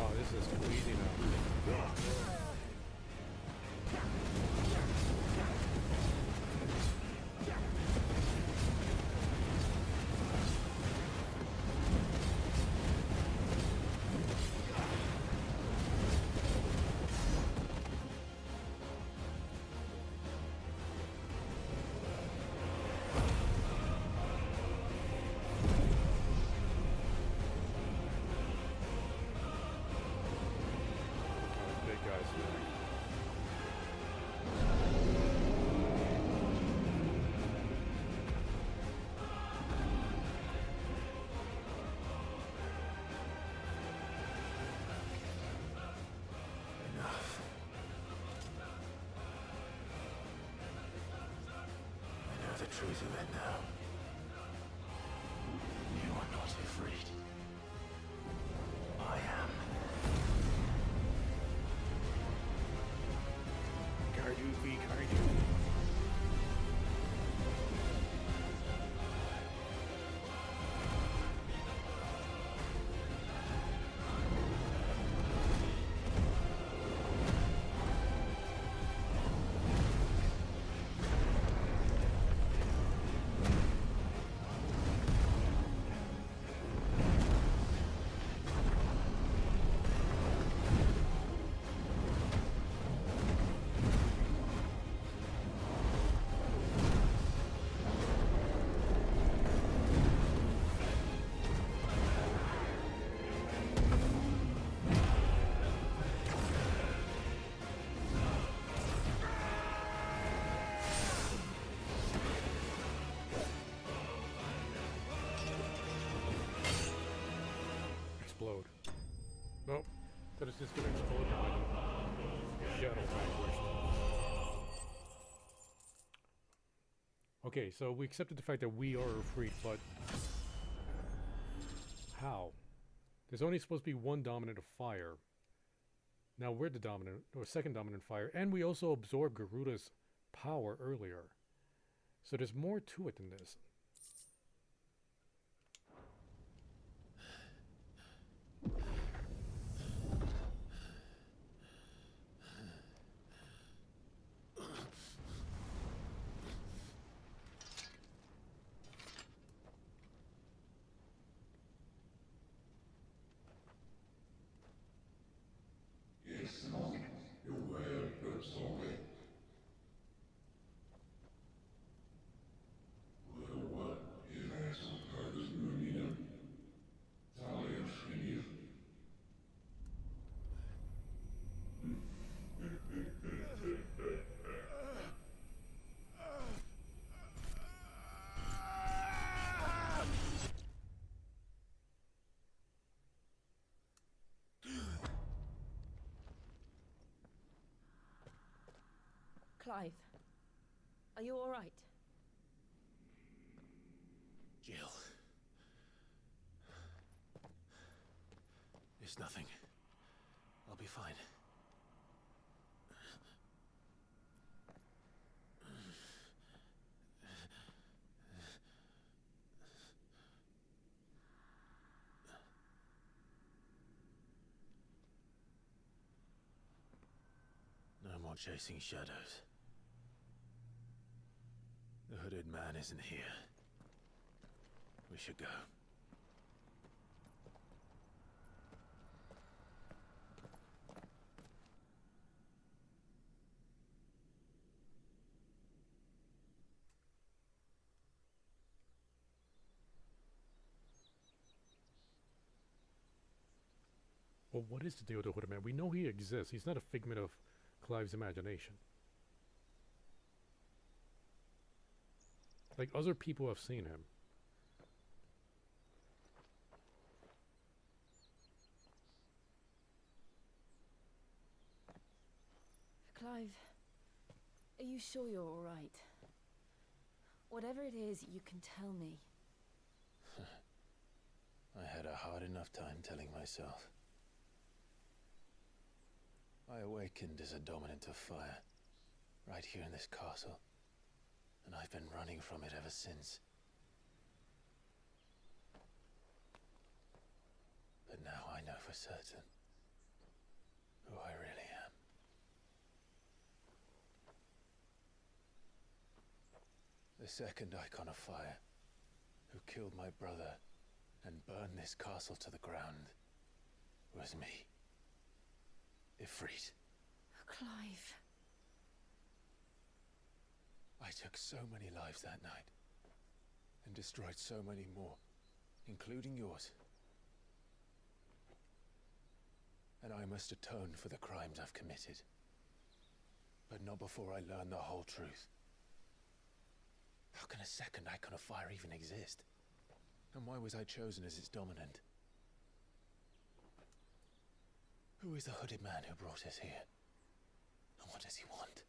Oh, this is easy now. Big guys. Enough. I know the truth of it now. You are not Ifrit. I am. Cardu v Cardu. That is just going to explode behind him. Shadow vanquished. Okay, so we accepted the fact that we are a freak, but how? There's only supposed to be one dominant of fire. Now we're the dominant, or second dominant fire, and we also absorbed Garuda's power earlier. So there's more to it than this. Clive, are you all right? Jill. It's nothing. I'll be fine. No more chasing shadows. The hooded man isn't here. We should go. Well, what is the deal with the hooded man? We know he exists. He's not a figment of Clive's imagination. Like, other people have seen him. Clive, are you sure you're all right? Whatever it is, you can tell me. I had a hard enough time telling myself. I awakened as a dominant of fire, right here in this castle, and I've been running from it ever since. But now I know for certain who I really am. The second icon of fire, who killed my brother and burned this castle to the ground, was me. Ifrit. Clive. I took so many lives that night, and destroyed so many more, including yours. And I must atone for the crimes I've committed. But not before I learn the whole truth. How can a second icon of fire even exist? And why was I chosen as its dominant? Who is the hooded man who brought us here? And what does he want?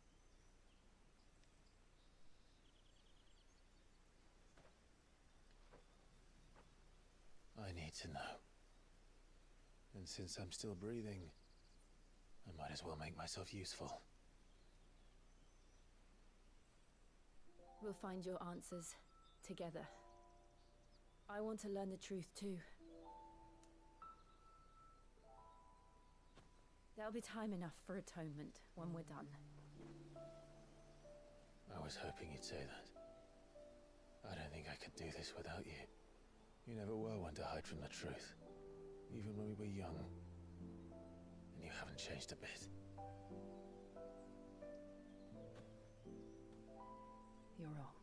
I need to know. And since I'm still breathing, I might as well make myself useful. We'll find your answers together. I want to learn the truth too. There'll be time enough for atonement when we're done. I was hoping you'd say that. I don't think I could do this without you. You never were one to hide from the truth, even when we were young. And you haven't changed a bit. You're wrong.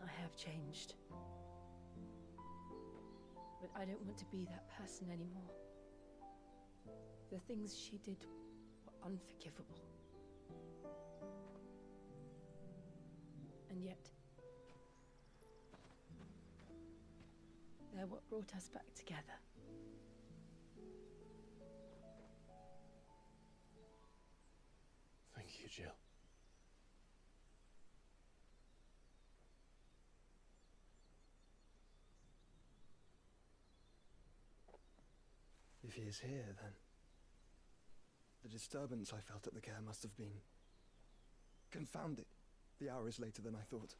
I have changed. But I don't want to be that person anymore. The things she did were unforgivable. And yet, they're what brought us back together. you, Jill. If he is here, then the disturbance I felt at the care must have been confounded. The hour is later than I thought.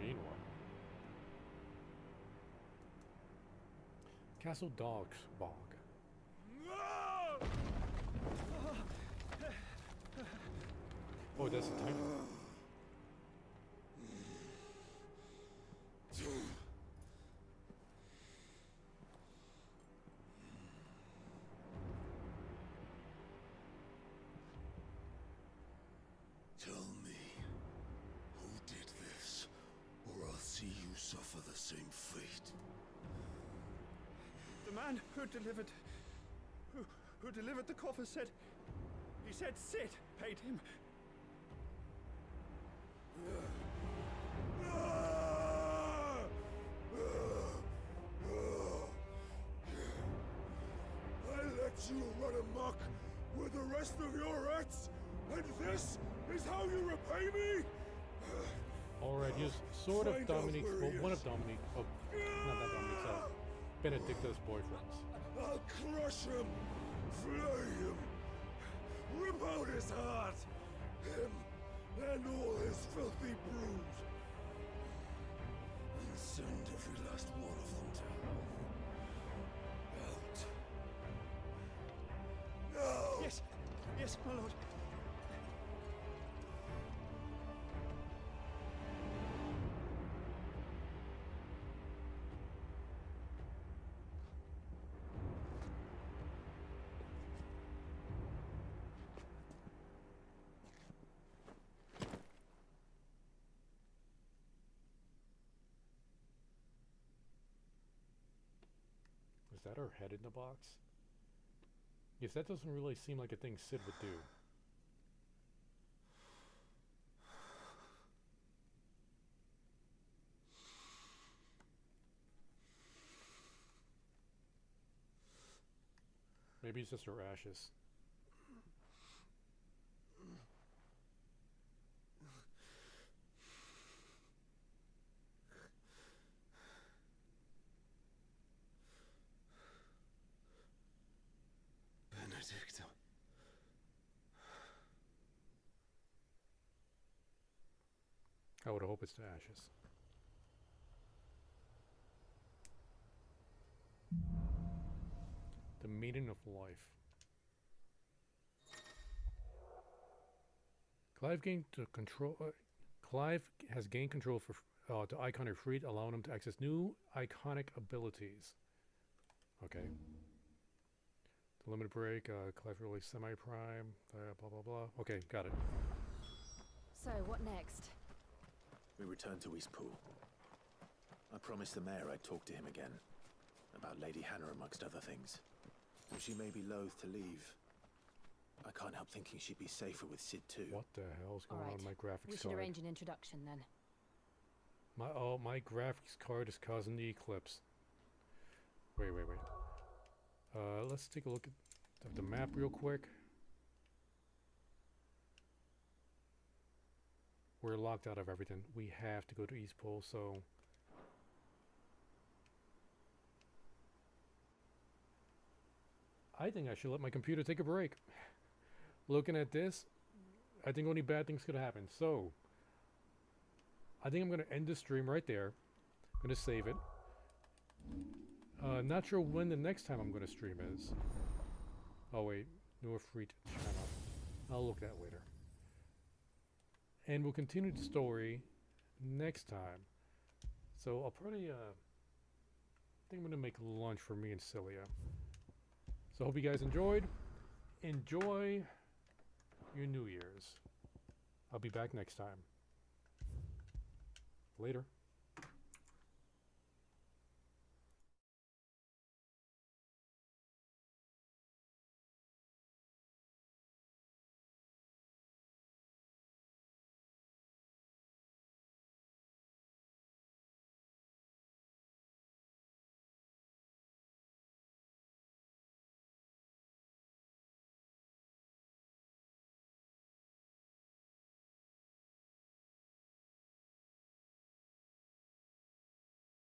Meanwhile, Castle Dogs Bog. Oh, that's the timer. Tell me, who did this, or I'll see you suffer the same fate. The man who delivered the coffer said, he said Sid paid him. I let you run amok with the rest of your rats, and this is how you repay me? Alright, he's sort of Dominique's, well, one of Dominique, oh, not that Dominique's, Benedicta's boyfriends. I'll crush him, flay him, rip out his heart, him and all his filthy brood, and send every last one of them to hell. Out. Now! Yes, yes, my lord. Is that her head in the box? Yes, that doesn't really seem like a thing Sid would do. Maybe it's just her ashes. Benedicta. I would hope it's to ashes. The meaning of life. Clive has gained control for the iconic Freed, allowing him to access new iconic abilities. Okay. The limited break, Clive released semi-prime, blah blah blah. Okay, got it. So, what next? We return to Eastpool. I promised the mayor I'd talk to him again. About Lady Hannah amongst other things. Though she may be loath to leave, I can't help thinking she'd be safer with Sid too. What the hell's going on with my graphics We should card? arrange an introduction then. My graphics card is causing the eclipse. Wait. Let's take a look at the map real quick. We're locked out of everything. We have to go to Eastpool, so I think I should let my computer take a break. Looking at this, I think only bad things could happen. So I think I'm going to end the stream right there. I'm going to save it. Not sure when the next time I'm going to stream is. Oh wait, no free channel. I'll look that later. And we'll continue the story next time. So I'll probably, I think I'm going to make lunch for me and Celia. So hope you guys enjoyed. Enjoy your New Year's. I'll be back next time. Later.